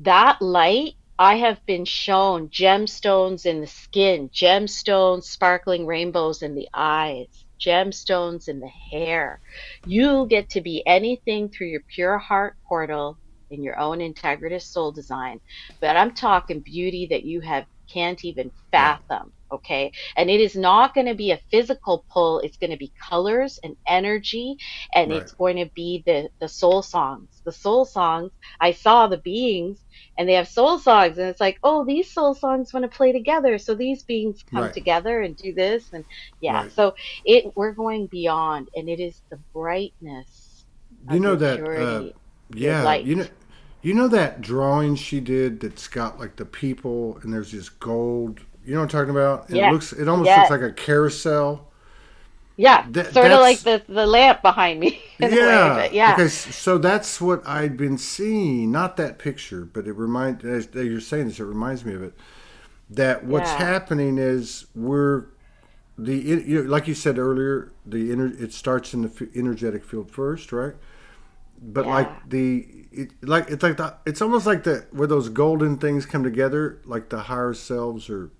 that light, I have been shown gemstones in the skin, gemstones, sparkling rainbows in the eyes, gemstones in the hair. You get to be anything through your pure heart portal in your own integritous soul design. But I'm talking beauty that you have can't even Yeah. fathom. Okay. And it is not going to be a physical pull. It's going to be colors and energy. And Right. it's going to be the soul songs. The soul songs. I saw the beings and they have soul songs, and it's like, oh, these soul songs want to play together, so these beings come Right. together and do this. And yeah, Right. so it we're going beyond, and it is the brightness You of know your that. purity, your Yeah. light. You know that drawing she did that's got like the people and there's this gold. You know what I'm talking about? And it Yeah, looks. It almost looks yeah, like a carousel. yeah, sort of like That's the lamp behind me in a way. yeah. But yeah, Okay. So that's what I'd been seeing. Not that picture, but as you're saying this, it reminds me of it. That what's yeah, happening is like you said earlier, it starts in the energetic field first, right? But like yeah, it's almost like the where those golden things come together, like the higher selves are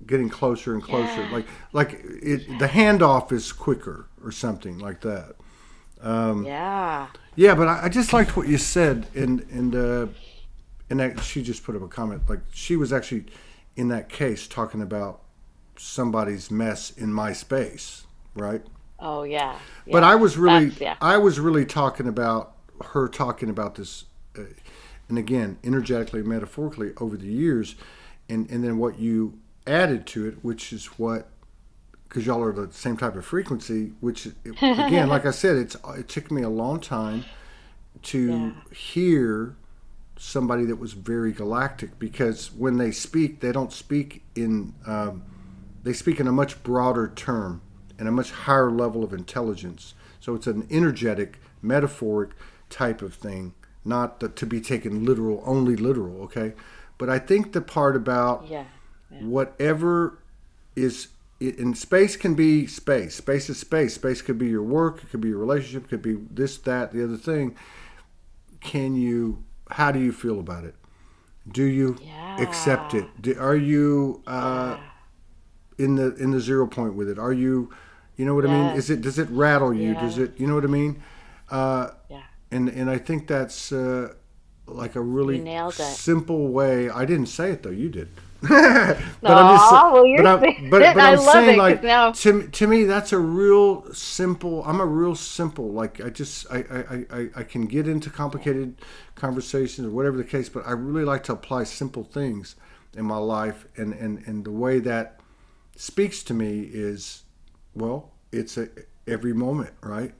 getting closer and closer. yeah, The handoff is quicker or something like that. yeah, Yeah, but I just liked what you said, and that she just put up a comment. Like she was actually in that case talking about somebody's mess in my space, right? oh yeah, But yeah. That's yeah, I was really talking about her talking about this, and again, energetically, metaphorically over the years, and then what you added to it, which is what because y'all are the same type of frequency. Which again, like I said, it took me a long time yeah, to hear somebody that was very galactic because when they speak, they don't speak in they speak in a much broader term and a much higher level of intelligence. So it's an energetic, metaphoric type of thing, not to be taken literal, only literal. Okay, but I think the part about yeah, yeah, whatever is in space can be space. Space is space. Space could be your work. It could be your relationship. It could be this, that, the other thing. Can you? How do you feel about it? Do you accept yeah, it? Are you yeah. in the 0 point with it? Are you, you know what I mean? Yes. Is it does it rattle you? Does Yes. it you know what I mean? Uh, Yeah. and I think that's like a You really nailed it. simple way. I didn't say it though. You did. But I'm just, Oh, well, but you're I'm, saying but I I'm love saying it because like now, to me that's a real simple. I'm a real simple. Like I just I can get into yeah, complicated conversations or whatever the case, but I really like to apply simple things in my life, and the way that speaks to me is, well, it's every moment, right?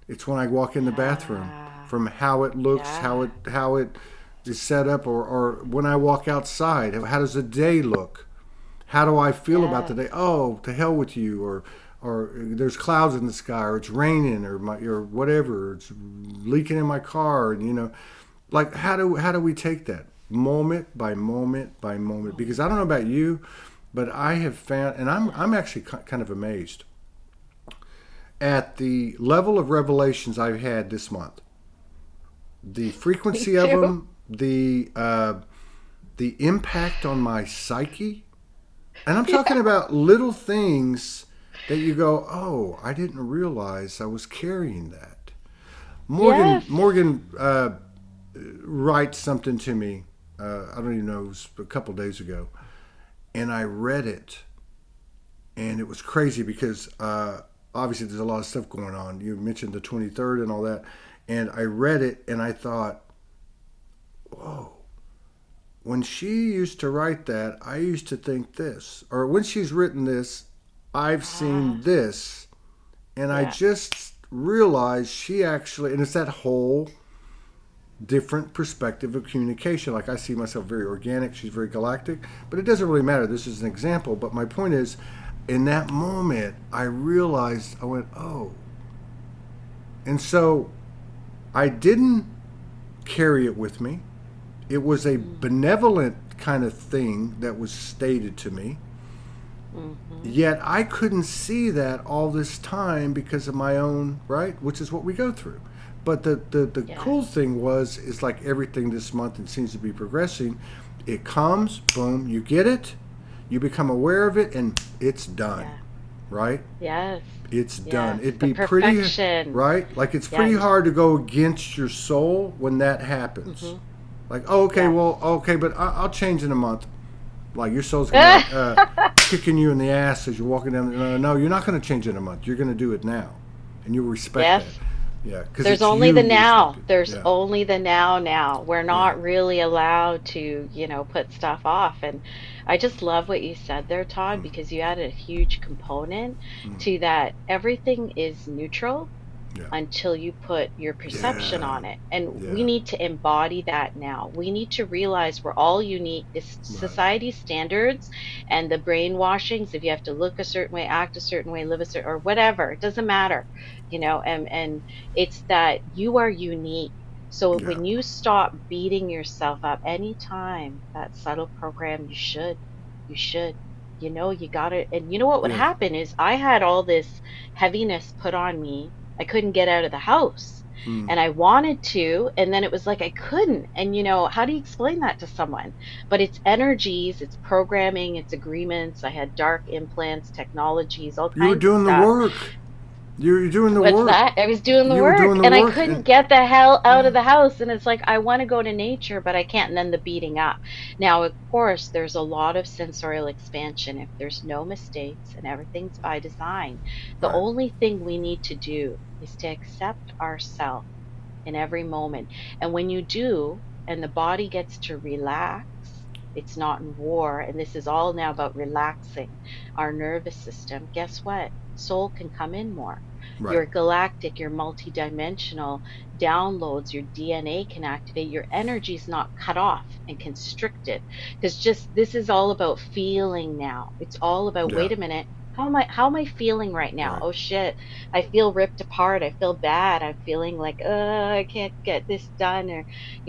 It's when I walk in the bathroom, yeah, from how it looks, yeah, how it is set up, or when I walk outside, how does the day look? How do I feel about the yes, day? Oh, to hell with you, or there's clouds in the sky, or it's raining, or whatever, it's leaking in my car, and like how do we take that moment by moment by moment? Because I don't know about you, but I have found, and I'm actually kind of amazed at the level of revelations I've had this month, the me frequency of too. them, the impact on my psyche, and I'm talking Yeah, about little things that you go, oh, I didn't realize I was carrying that. yes, Morgan writes something to me. I don't even know. It was a couple days ago, and I read it, and it was crazy because obviously there's a lot of stuff going on. You mentioned the 23rd and all that, and I read it, and I thought, whoa. When she used to write that, I used to think this, or when she's written this, I've ah, seen this, and I yeah, just realized she actually, and it's that whole different perspective of communication. Like I see myself very organic, she's very galactic, but it doesn't really matter. This is an example, but my point is, in that moment, I realized, I went, oh. And so I didn't carry it with me. It was a mm, benevolent kind of thing that was stated to me. mm-hmm, Yet I couldn't see that all this time because of my own, right? Which is what we go through. But the yes, cool thing is like everything this month, and seems to be progressing. It comes, boom, you get it, you become aware of it, and it's done, yeah, right? yes, It's done. yes, It'd the be pretty, perfection. right? Like it's Yeah, pretty hard to go against your soul when that happens. mm-hmm, Like, oh, okay, yes. well, okay, but I'll change in a month. Like your soul's gonna be like kicking you in the ass as you're walking down. No, you're not gonna change in a month. You're gonna do it now, and you'll respect Yes, that. Yeah, because there's it's only you. the You respect now. it. There's Yeah, only the now now. We're yeah, not really allowed to, put stuff off. And I just love what you said there, Todd, because you added a huge component to that. Everything is neutral yeah, until you put your perception yeah, on it. And we yeah. need to embody that now. We need to realize we're all unique. This Right. society standards and the brainwashings, if you have to look a certain way, act a certain way, live a certain or whatever, it doesn't matter, and it's that you are unique. So Yeah, when you stop beating yourself up anytime that subtle program, you should, you got it. And you know what would yeah. happen is I had all this heaviness put on me. I couldn't get out of the house. Mm. And I wanted to, and then it was like I couldn't. And how do you explain that to someone? But it's energies, it's programming, it's agreements. I had dark implants, technologies, all You were kinds of doing the stuff. work. You were doing the What's work. that? I was doing the You were work doing the and I work, couldn't and get the hell out yeah, of the house. And it's like, I want to go to nature, but I can't. And then the beating up. Now, of course, there's a lot of sensorial expansion if there's no mistakes and everything's by design. The right. only thing we need to do is to accept ourselves in every moment. And when you do, and the body gets to relax, it's not in war. And this is all now about relaxing our nervous system. Guess what? Soul can come in more. Right. Your galactic, your multidimensional downloads, your DNA can activate. Your energy is not cut off and constricted. Because just this is all about feeling now. It's all about, Yeah. wait a minute. How am I feeling right now? Right. Oh shit. I feel ripped apart. I feel bad. I'm feeling like, I can't get this done, or,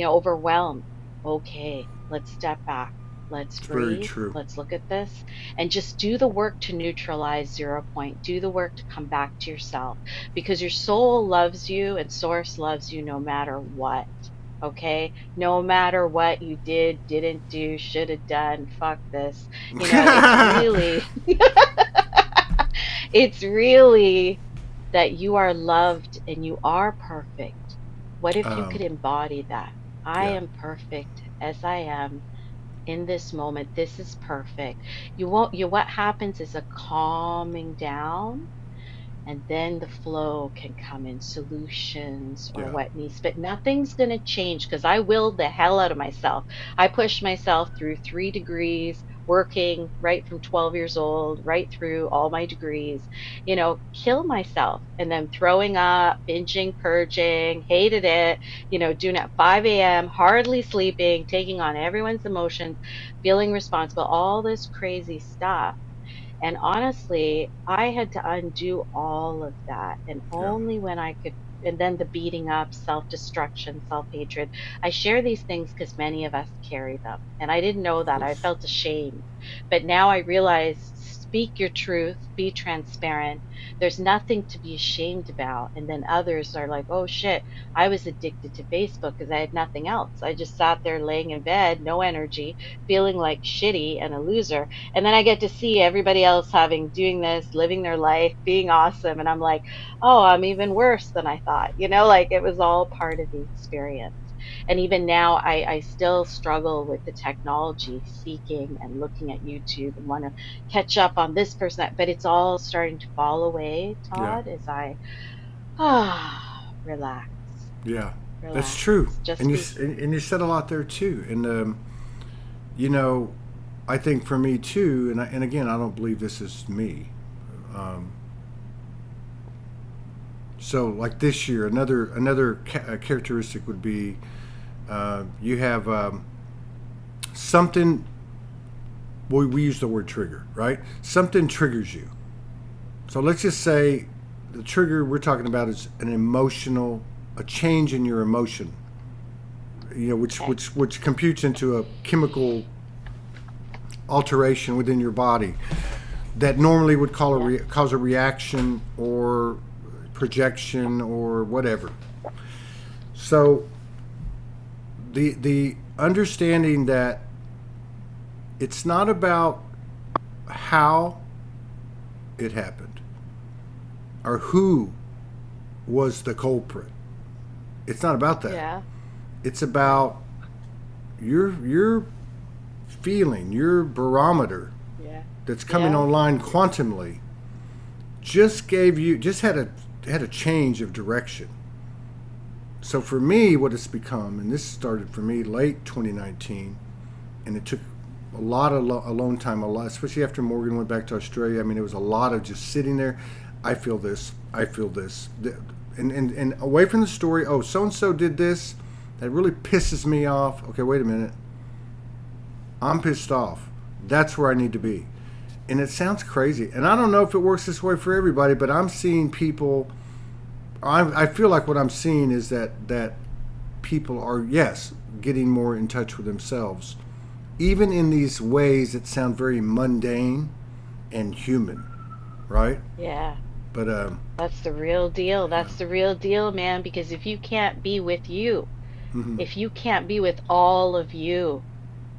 overwhelmed. Okay, let's step back. Let's It's very breathe. true. Let's look at this and just do the work to neutralize 0 point. Do the work to come back to yourself, because your soul loves you and source loves you no matter what. Okay? No matter what you did, didn't do, should have done, fuck this. It's really, it's really that you are loved and you are perfect. What if you could um, embody that? I yeah. am perfect as I am. in this moment. This is perfect. You won't, you, what happens is a calming down, and then the flow can come in, solutions or Yeah. what needs, but nothing's going to change because I willed the hell out of myself. I pushed myself through 3 degrees, working right from 12 years old, right through all my degrees, kill myself, and then throwing up, binging, purging, hated it, doing it at 5 a.m., hardly sleeping, taking on everyone's emotions, feeling responsible, all this crazy stuff. And honestly, I had to undo all of that. And Yeah. only when I could, and then the beating up, self destruction, self hatred. I share these things because many of us carry them. And I didn't know Of that. I course. felt ashamed. But now I realize, speak your truth, be transparent. There's nothing to be ashamed about. And then others are like, oh shit, I was addicted to Facebook because I had nothing else. I just sat there laying in bed, no energy, feeling like shitty and a loser, and then I get to see everybody else having doing this, living their life, being awesome, and I'm like, oh, I'm even worse than I thought. Like it was all part of the experience. And even now, I still struggle with the technology, seeking and looking at YouTube and want to catch up on this person, but it's all starting to fall away, Yeah. Todd, as I relax, Yeah. That's relax, true. just And be. and you said a lot there too. And you know, I think for me too, and again, I don't believe this is me. Um, so like this year, another characteristic would be you have something. Well, we use the word trigger, right? Something triggers you. So let's just say the trigger we're talking about is a change in your emotion. Which Okay. which computes into a chemical alteration within your body that normally would Yeah. cause a reaction or projection or whatever. So the understanding that it's not about how it happened or who was the culprit. It's not about that. Yeah. It's about your feeling, your barometer Yeah. that's coming Yeah. online quantumly just had a change of direction. So for me, what it's become, and this started for me late 2019, and it took a lot of alone time, especially after Morgan went back to Australia. I mean, it was a lot of just sitting there. I feel this. I feel this. And away from the story. Oh, so and so did this. That really pisses me off. Okay, wait a minute. I'm pissed off. That's where I need to be. And it sounds crazy. And I don't know if it works this way for everybody, but I'm seeing people. I feel like what I'm seeing is that people are, yes, getting more in touch with themselves, even in these ways that sound very mundane and human, right? Yeah. But That's the real deal. yeah. That's the real deal, man. Because if you can't be with you, Hmm. if you can't be with all of you,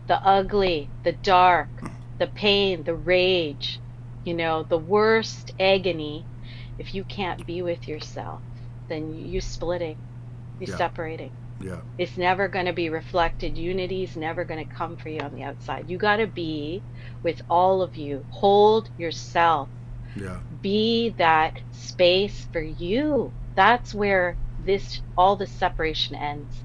the ugly, the dark, the pain, the rage, the worst agony, if you can't be with yourself, then you splitting, you Yeah. separating. Yeah. It's never going to be reflected. Unity is never going to come for you on the outside. You got to be with all of you. Hold yourself. Yeah. Be that space for you. That's where all the separation ends.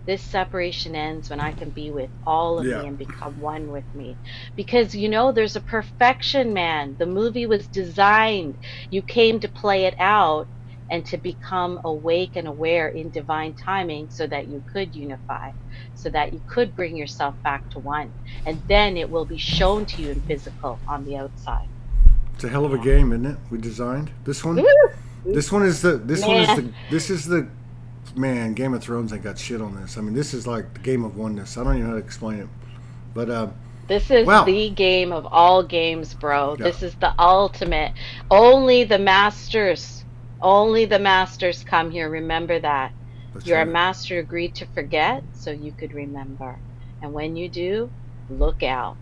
This separation ends when I can be with all of Yeah. me and become one with me. Because there's a perfection, man. The movie was designed. You came to play it out and to become awake and aware in divine timing so that you could unify, so that you could bring yourself back to one. And then it will be shown to you in physical on the outside. It's a hell of a Yeah. game, isn't it? We designed this one. Woo! This one is the. This one is Man, the. This is the. Man, Game of Thrones ain't got shit on this. I mean, this is like the game of oneness. I don't even know how to explain it. But this is wow. the game of all games, bro. Yeah, This is the ultimate. Only the masters come here. Remember that. that's Your right. master agreed to forget so you could remember. And when you do, look out.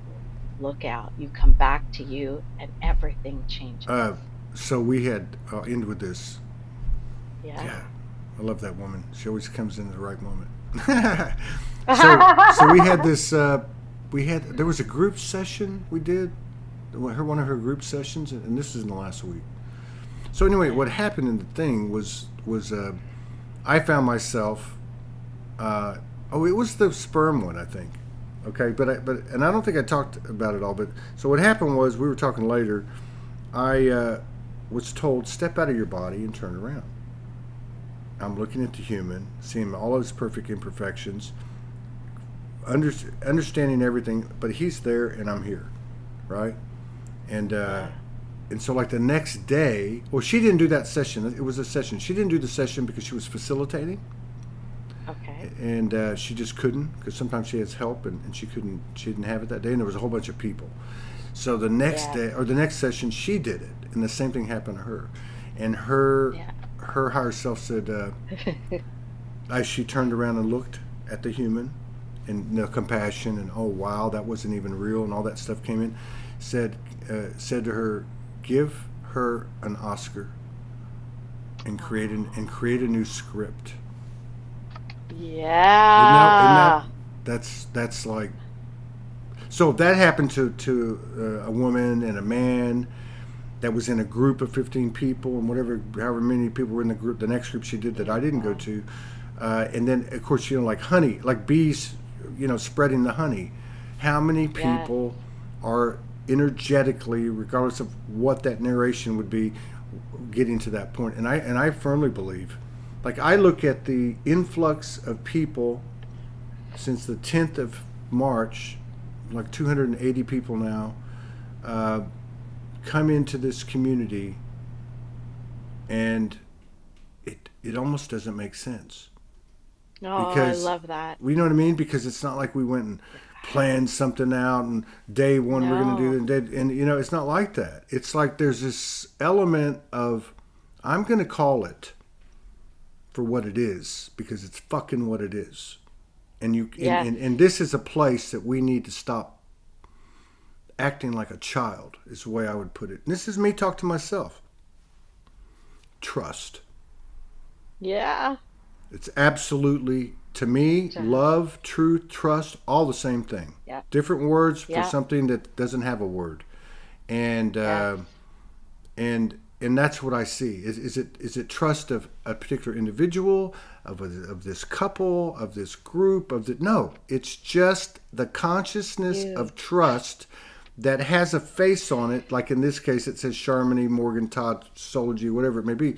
Look out. You come back to you and everything changes. Uh, so we had. I'll end with this. Yeah. Yeah, I love that woman. She always comes in at the right moment. So we had this. there was a group session we did, one of her group sessions, and this is in the last week. So anyway, what happened in the thing was I found myself. It was the sperm one, I think. Okay, but I don't think I talked about it all. But so what happened was we were talking later. I was told, step out of your body and turn around. I'm looking at the human, seeing all of his perfect imperfections, understanding everything, but he's there and I'm here, right? And so like the next day, well, she didn't do that session. It was a session. She didn't do the session because she was facilitating. Okay. And she just couldn't, because sometimes she has help and she didn't have it that day, and there was a whole bunch of people. So the next day, or the next session, she did it, and the same thing happened to her. And her higher self said, as she turned around and looked at the human, and the compassion, and oh wow, that wasn't even real, and all that stuff came in, said to her, give her an Oscar and create a new script. Yeah. That's like, so if that happened to a woman and a man that was in a group of 15 people and however many people were in the group, the next group she did that I didn't go to, and then of course, like honey, like bees, spreading the honey. How many people are energetically, regardless of what that narration would be, getting to that point? And I firmly believe, like I look at the influx of people since the 10th of March, like 280 people now, come into this community, and it almost doesn't make sense. Oh, Because, I love that. you know what I mean? Because it's not like we went and planned something out and day one we're going to do it, and it's not like that. It's like there's this element of, I'm going to call it for what it is, because it's fucking what it is. And and this is a place that we need to stop acting like a child, is the way I would put it. And this is me talk to myself. Trust. Yeah. It's absolutely, to me, love, truth, trust, all the same thing. Yeah. Different words for something that doesn't have a word. And and that's what I see. Is it trust of a particular individual, of this couple, of this group, no, it's just the consciousness of trust that has a face on it. Like in this case, it says Sharmony, Morgan, Todd, Soulogy, whatever it may be.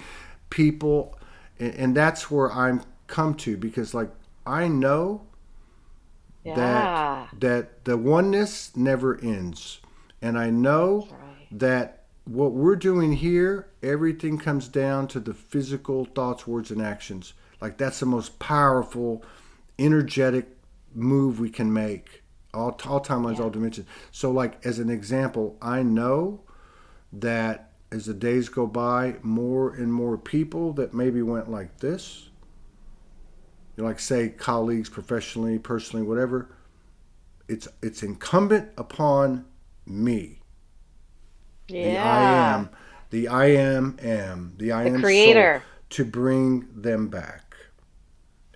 People, and that's where I'm come to, because like I know that the oneness never ends, and I know that what we're doing here, everything comes down to the physical thoughts, words, and actions. Like that's the most powerful, energetic move we can make. All timelines, all dimensions. So like as an example, I know that as the days go by, more and more people that maybe went like this, like say colleagues, professionally, personally, whatever, it's incumbent upon me. Yeah. The I am, the creator, soul, to bring them back.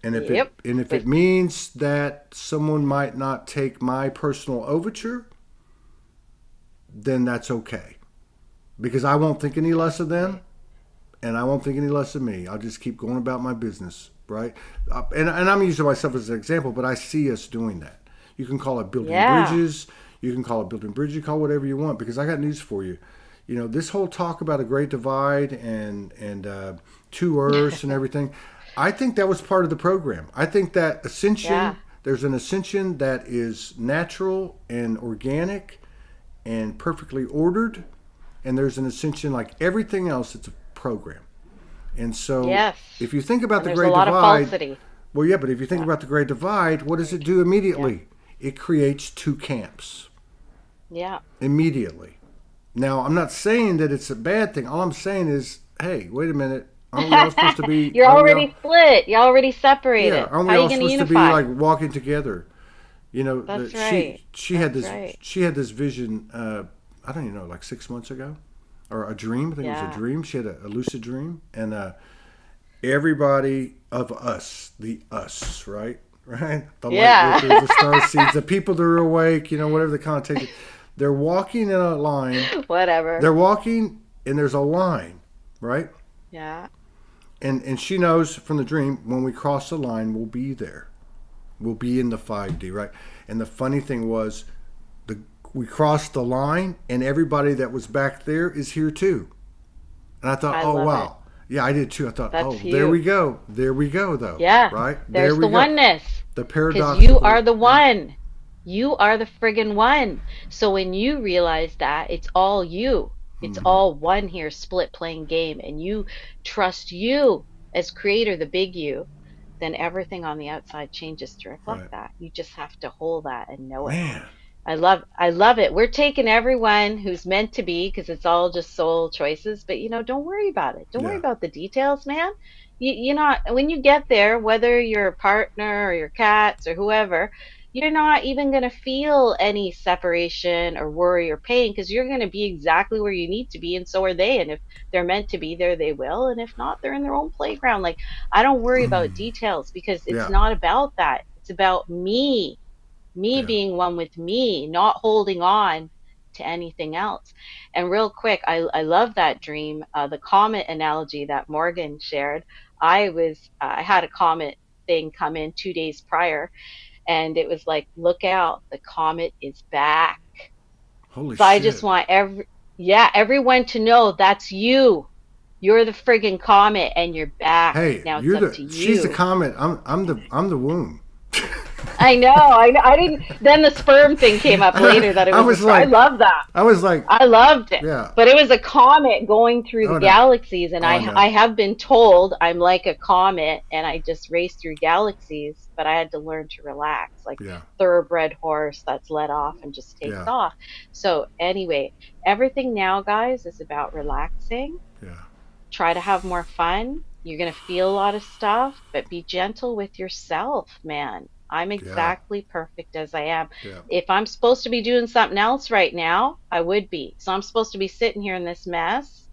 And if Yep. it means that someone might not take my personal overture, then that's okay. Because I won't think any less of them, and I won't think any less of me. I'll just keep going about my business, right? And I'm using myself as an example, but I see us doing that. You can call it building bridges. You can call it building bridges. You call it whatever you want, because I got news for you. This whole talk about a great divide and two Earths and everything, I think that was part of the program. I think that ascension, there's an ascension that is natural and organic and perfectly ordered, and there's an ascension like everything else. It's a program. And so if you think about the Great Divide, of falsity. Well, yeah, but if you think about the Great Divide, what does it do immediately? It creates two camps. Yeah. Immediately. Now, I'm not saying that it's a bad thing. All I'm saying is, hey, wait a minute. Aren't we all supposed to be... You're already split. You're already separated. Yeah, aren't we How are all you going to supposed to unify? be like walking together? That's right. She had this vision, I don't even know, like 6 months ago, or a dream. I think it was a dream. She had a lucid dream, and everybody of us, the us, right? right? The light Yeah. workers, the star seeds, the people that are awake, whatever the connotation. They're walking in a line. Whatever. They're walking, and there's a line, right? Yeah. And she knows from the dream, when we cross the line, we'll be there. We'll be in the 5D, right? And the funny thing was, we crossed the line, and everybody that was back there is here too. And I thought, I oh, love it. wow. Yeah, I did too. I thought, oh, That's there we you. go. There we go, though. Yeah. Right? There There's we the go. oneness. The Because you are paradoxical. the Yeah. one. You are the friggin' one. So when you realize that, it's all you. It's Mm-hmm. all one here, split playing game, and you trust you as creator, the big you, then everything on the outside changes to reflect Right. that. You just have to hold that and know it. Man. I love it. We're taking everyone who's meant to be because it's all just soul choices, but don't worry about it. Don't worry Yeah. about the details, man. You're not, when you get there, whether you're a partner or your cats or whoever, you're not even going to feel any separation or worry or pain because you're going to be exactly where you need to be, and so are they. And if they're meant to be there, they will. And if not, they're in their own playground. Like, I don't worry about details because it's Yeah. not about that. It's about me Yeah. being one with me, not holding on to anything else. And real quick, I love that dream, the comet analogy that Morgan shared. I had a comet thing come in 2 days prior, and it was like, look out, the comet is back. Holy So I just shit. want everyone to know that's you. You're the friggin' comet, and you're back. Hey, Now it's up to she's the you. comet. I'm the womb. I know. I didn't. Then the sperm thing came up later that it I was was I like, love that. I was like, I loved it. yeah. But it was a comet going through the Oh no. galaxies, and Oh I no. have been told I'm like a comet, and I just race through galaxies. But I had to learn to relax, like Yeah. thoroughbred horse that's let off and just takes Yeah. off. So anyway, everything now, guys, is about relaxing. Yeah. Try to have more fun. You're going to feel a lot of stuff, but be gentle with yourself, man. I'm Yeah. exactly perfect as I am. Yeah. If I'm supposed to be doing something else right now, I would be. So I'm supposed to be sitting here in this mess,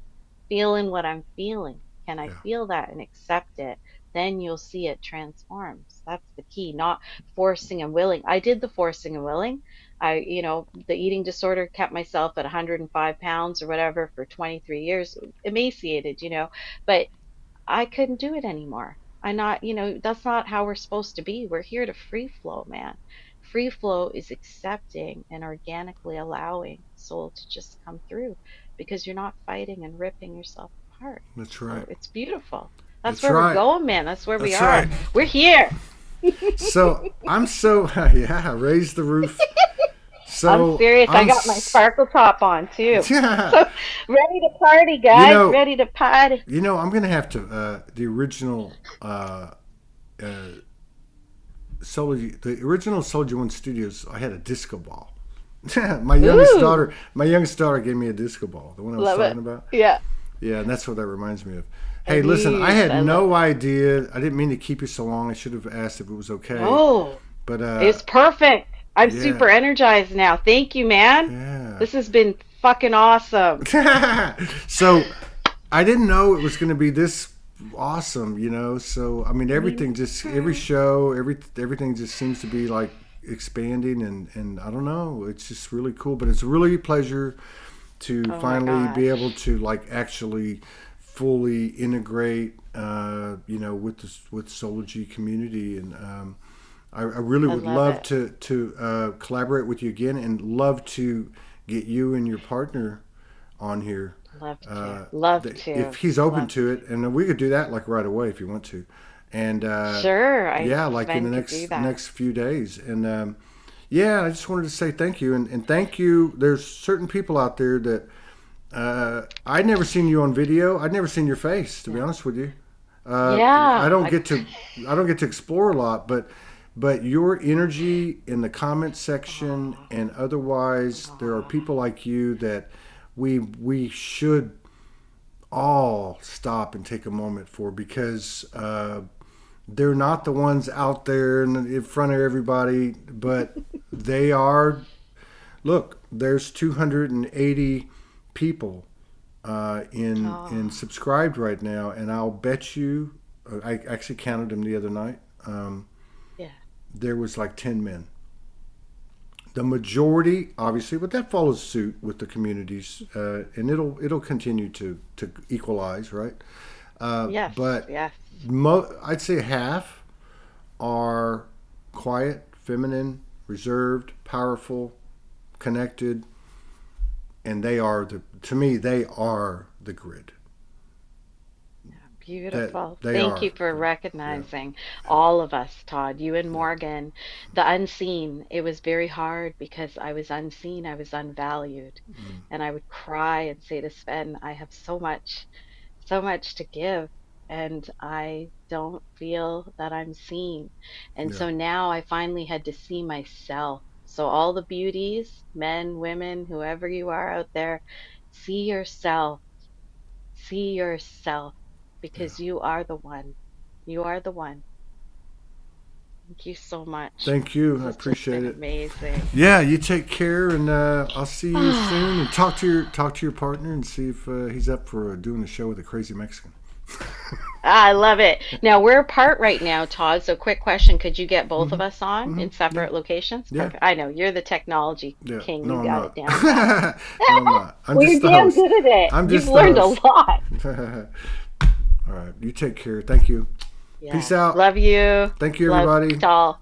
feeling what I'm feeling. Can I Yeah. feel that and accept it? Then you'll see it transforms. That's the key, not forcing and willing. I did the forcing and willing. The eating disorder kept myself at 105 pounds or whatever for 23 years, emaciated, but I couldn't do it anymore. That's not how we're supposed to be. We're here to free flow, man. Free flow is accepting and organically allowing soul to just come through because you're not fighting and ripping yourself apart. That's So right. it's beautiful. That's That's where we're right. going, man. That's where we That's are. right. We're here. So I'm so yeah. Raise the roof. I'm So serious. I got my sparkle top on too. yeah. So ready to party, You guys. know. Ready to party. I'm gonna have to the original uh, Soulogy, the original Soulogy One Studios. I had a disco ball. Ooh, My youngest daughter gave me a disco ball. The one I was love it. talking about. Yeah. Yeah, and that's what that reminds me of. Hey, It listen, I is. had I love no it. idea. I didn't mean to keep you so long. I should have asked if it was okay. No, But it's perfect. I'm yeah, super energized now. Thank you, man. yeah. This has been fucking awesome. So I didn't know it was going to be this awesome. So I mean, Me everything just every too. show, everything just seems to be like expanding, and I don't know. It's just really cool. But it's really a pleasure to Oh my finally be able gosh. to like actually fully integrate, with with Soulogy community, and I really I would love love it. to collaborate with you again, and love to get you and your partner on here. Love to. Love If to. he's open Love to to. it, and we could do that like right away if you want to, and Sure, yeah, like in Sven the could do that. next few days, and yeah, I just wanted to say thank you, and thank you. There's certain people out there that I'd never seen you on video. I'd never seen your face, to be Yeah. honest with you. I Yeah. don't get to explore a lot, but your energy in the comment section Oh, and otherwise, there are oh, people like you that we should all stop and take a moment for, because they're not the ones out there in front of everybody, but they are. Look, there's 280 people in oh, subscribed right now, and I'll bet you. I actually counted them the other night. yeah. there was like 10 men. The majority, obviously, but that follows suit with the communities, and it'll continue to equalize, right? Yes, But yes. I'd say half are quiet, feminine, reserved, powerful, connected, and they are to me they are the grid. That Beautiful. they Thank are. you for Yeah, recognizing all of us, Todd, you and yeah, Morgan, the unseen. It was very hard because I was unseen, I was unvalued. mm, And I would cry and say to Sven, I have so much to give, and I don't feel that I'm seen. And yeah, so now I finally had to see myself. So, all the beauties, men, women, whoever you are out there, see yourself, see yourself, yeah. because you are the one. You are the one. Thank you so much. Thank you. This I has just appreciate been it. amazing. Yeah, you take care, and I'll see you soon. And talk to your partner and see if he's up for doing a show with a crazy Mexican. I love it. Now we're apart right now, Todd. So, quick question: could you get both Hmm. of us on Hmm. in Yeah, separate locations? yeah, Perfect. I know you're the technology yeah. king. No, You I'm got it not. down pat. No, I'm not. I'm Well, just you're the damn host. good at it. I'm You've just the learned a host. lot. All right. You take care. Thank you. Peace Yes. out. Love you. Thank you, Love everybody. y'all.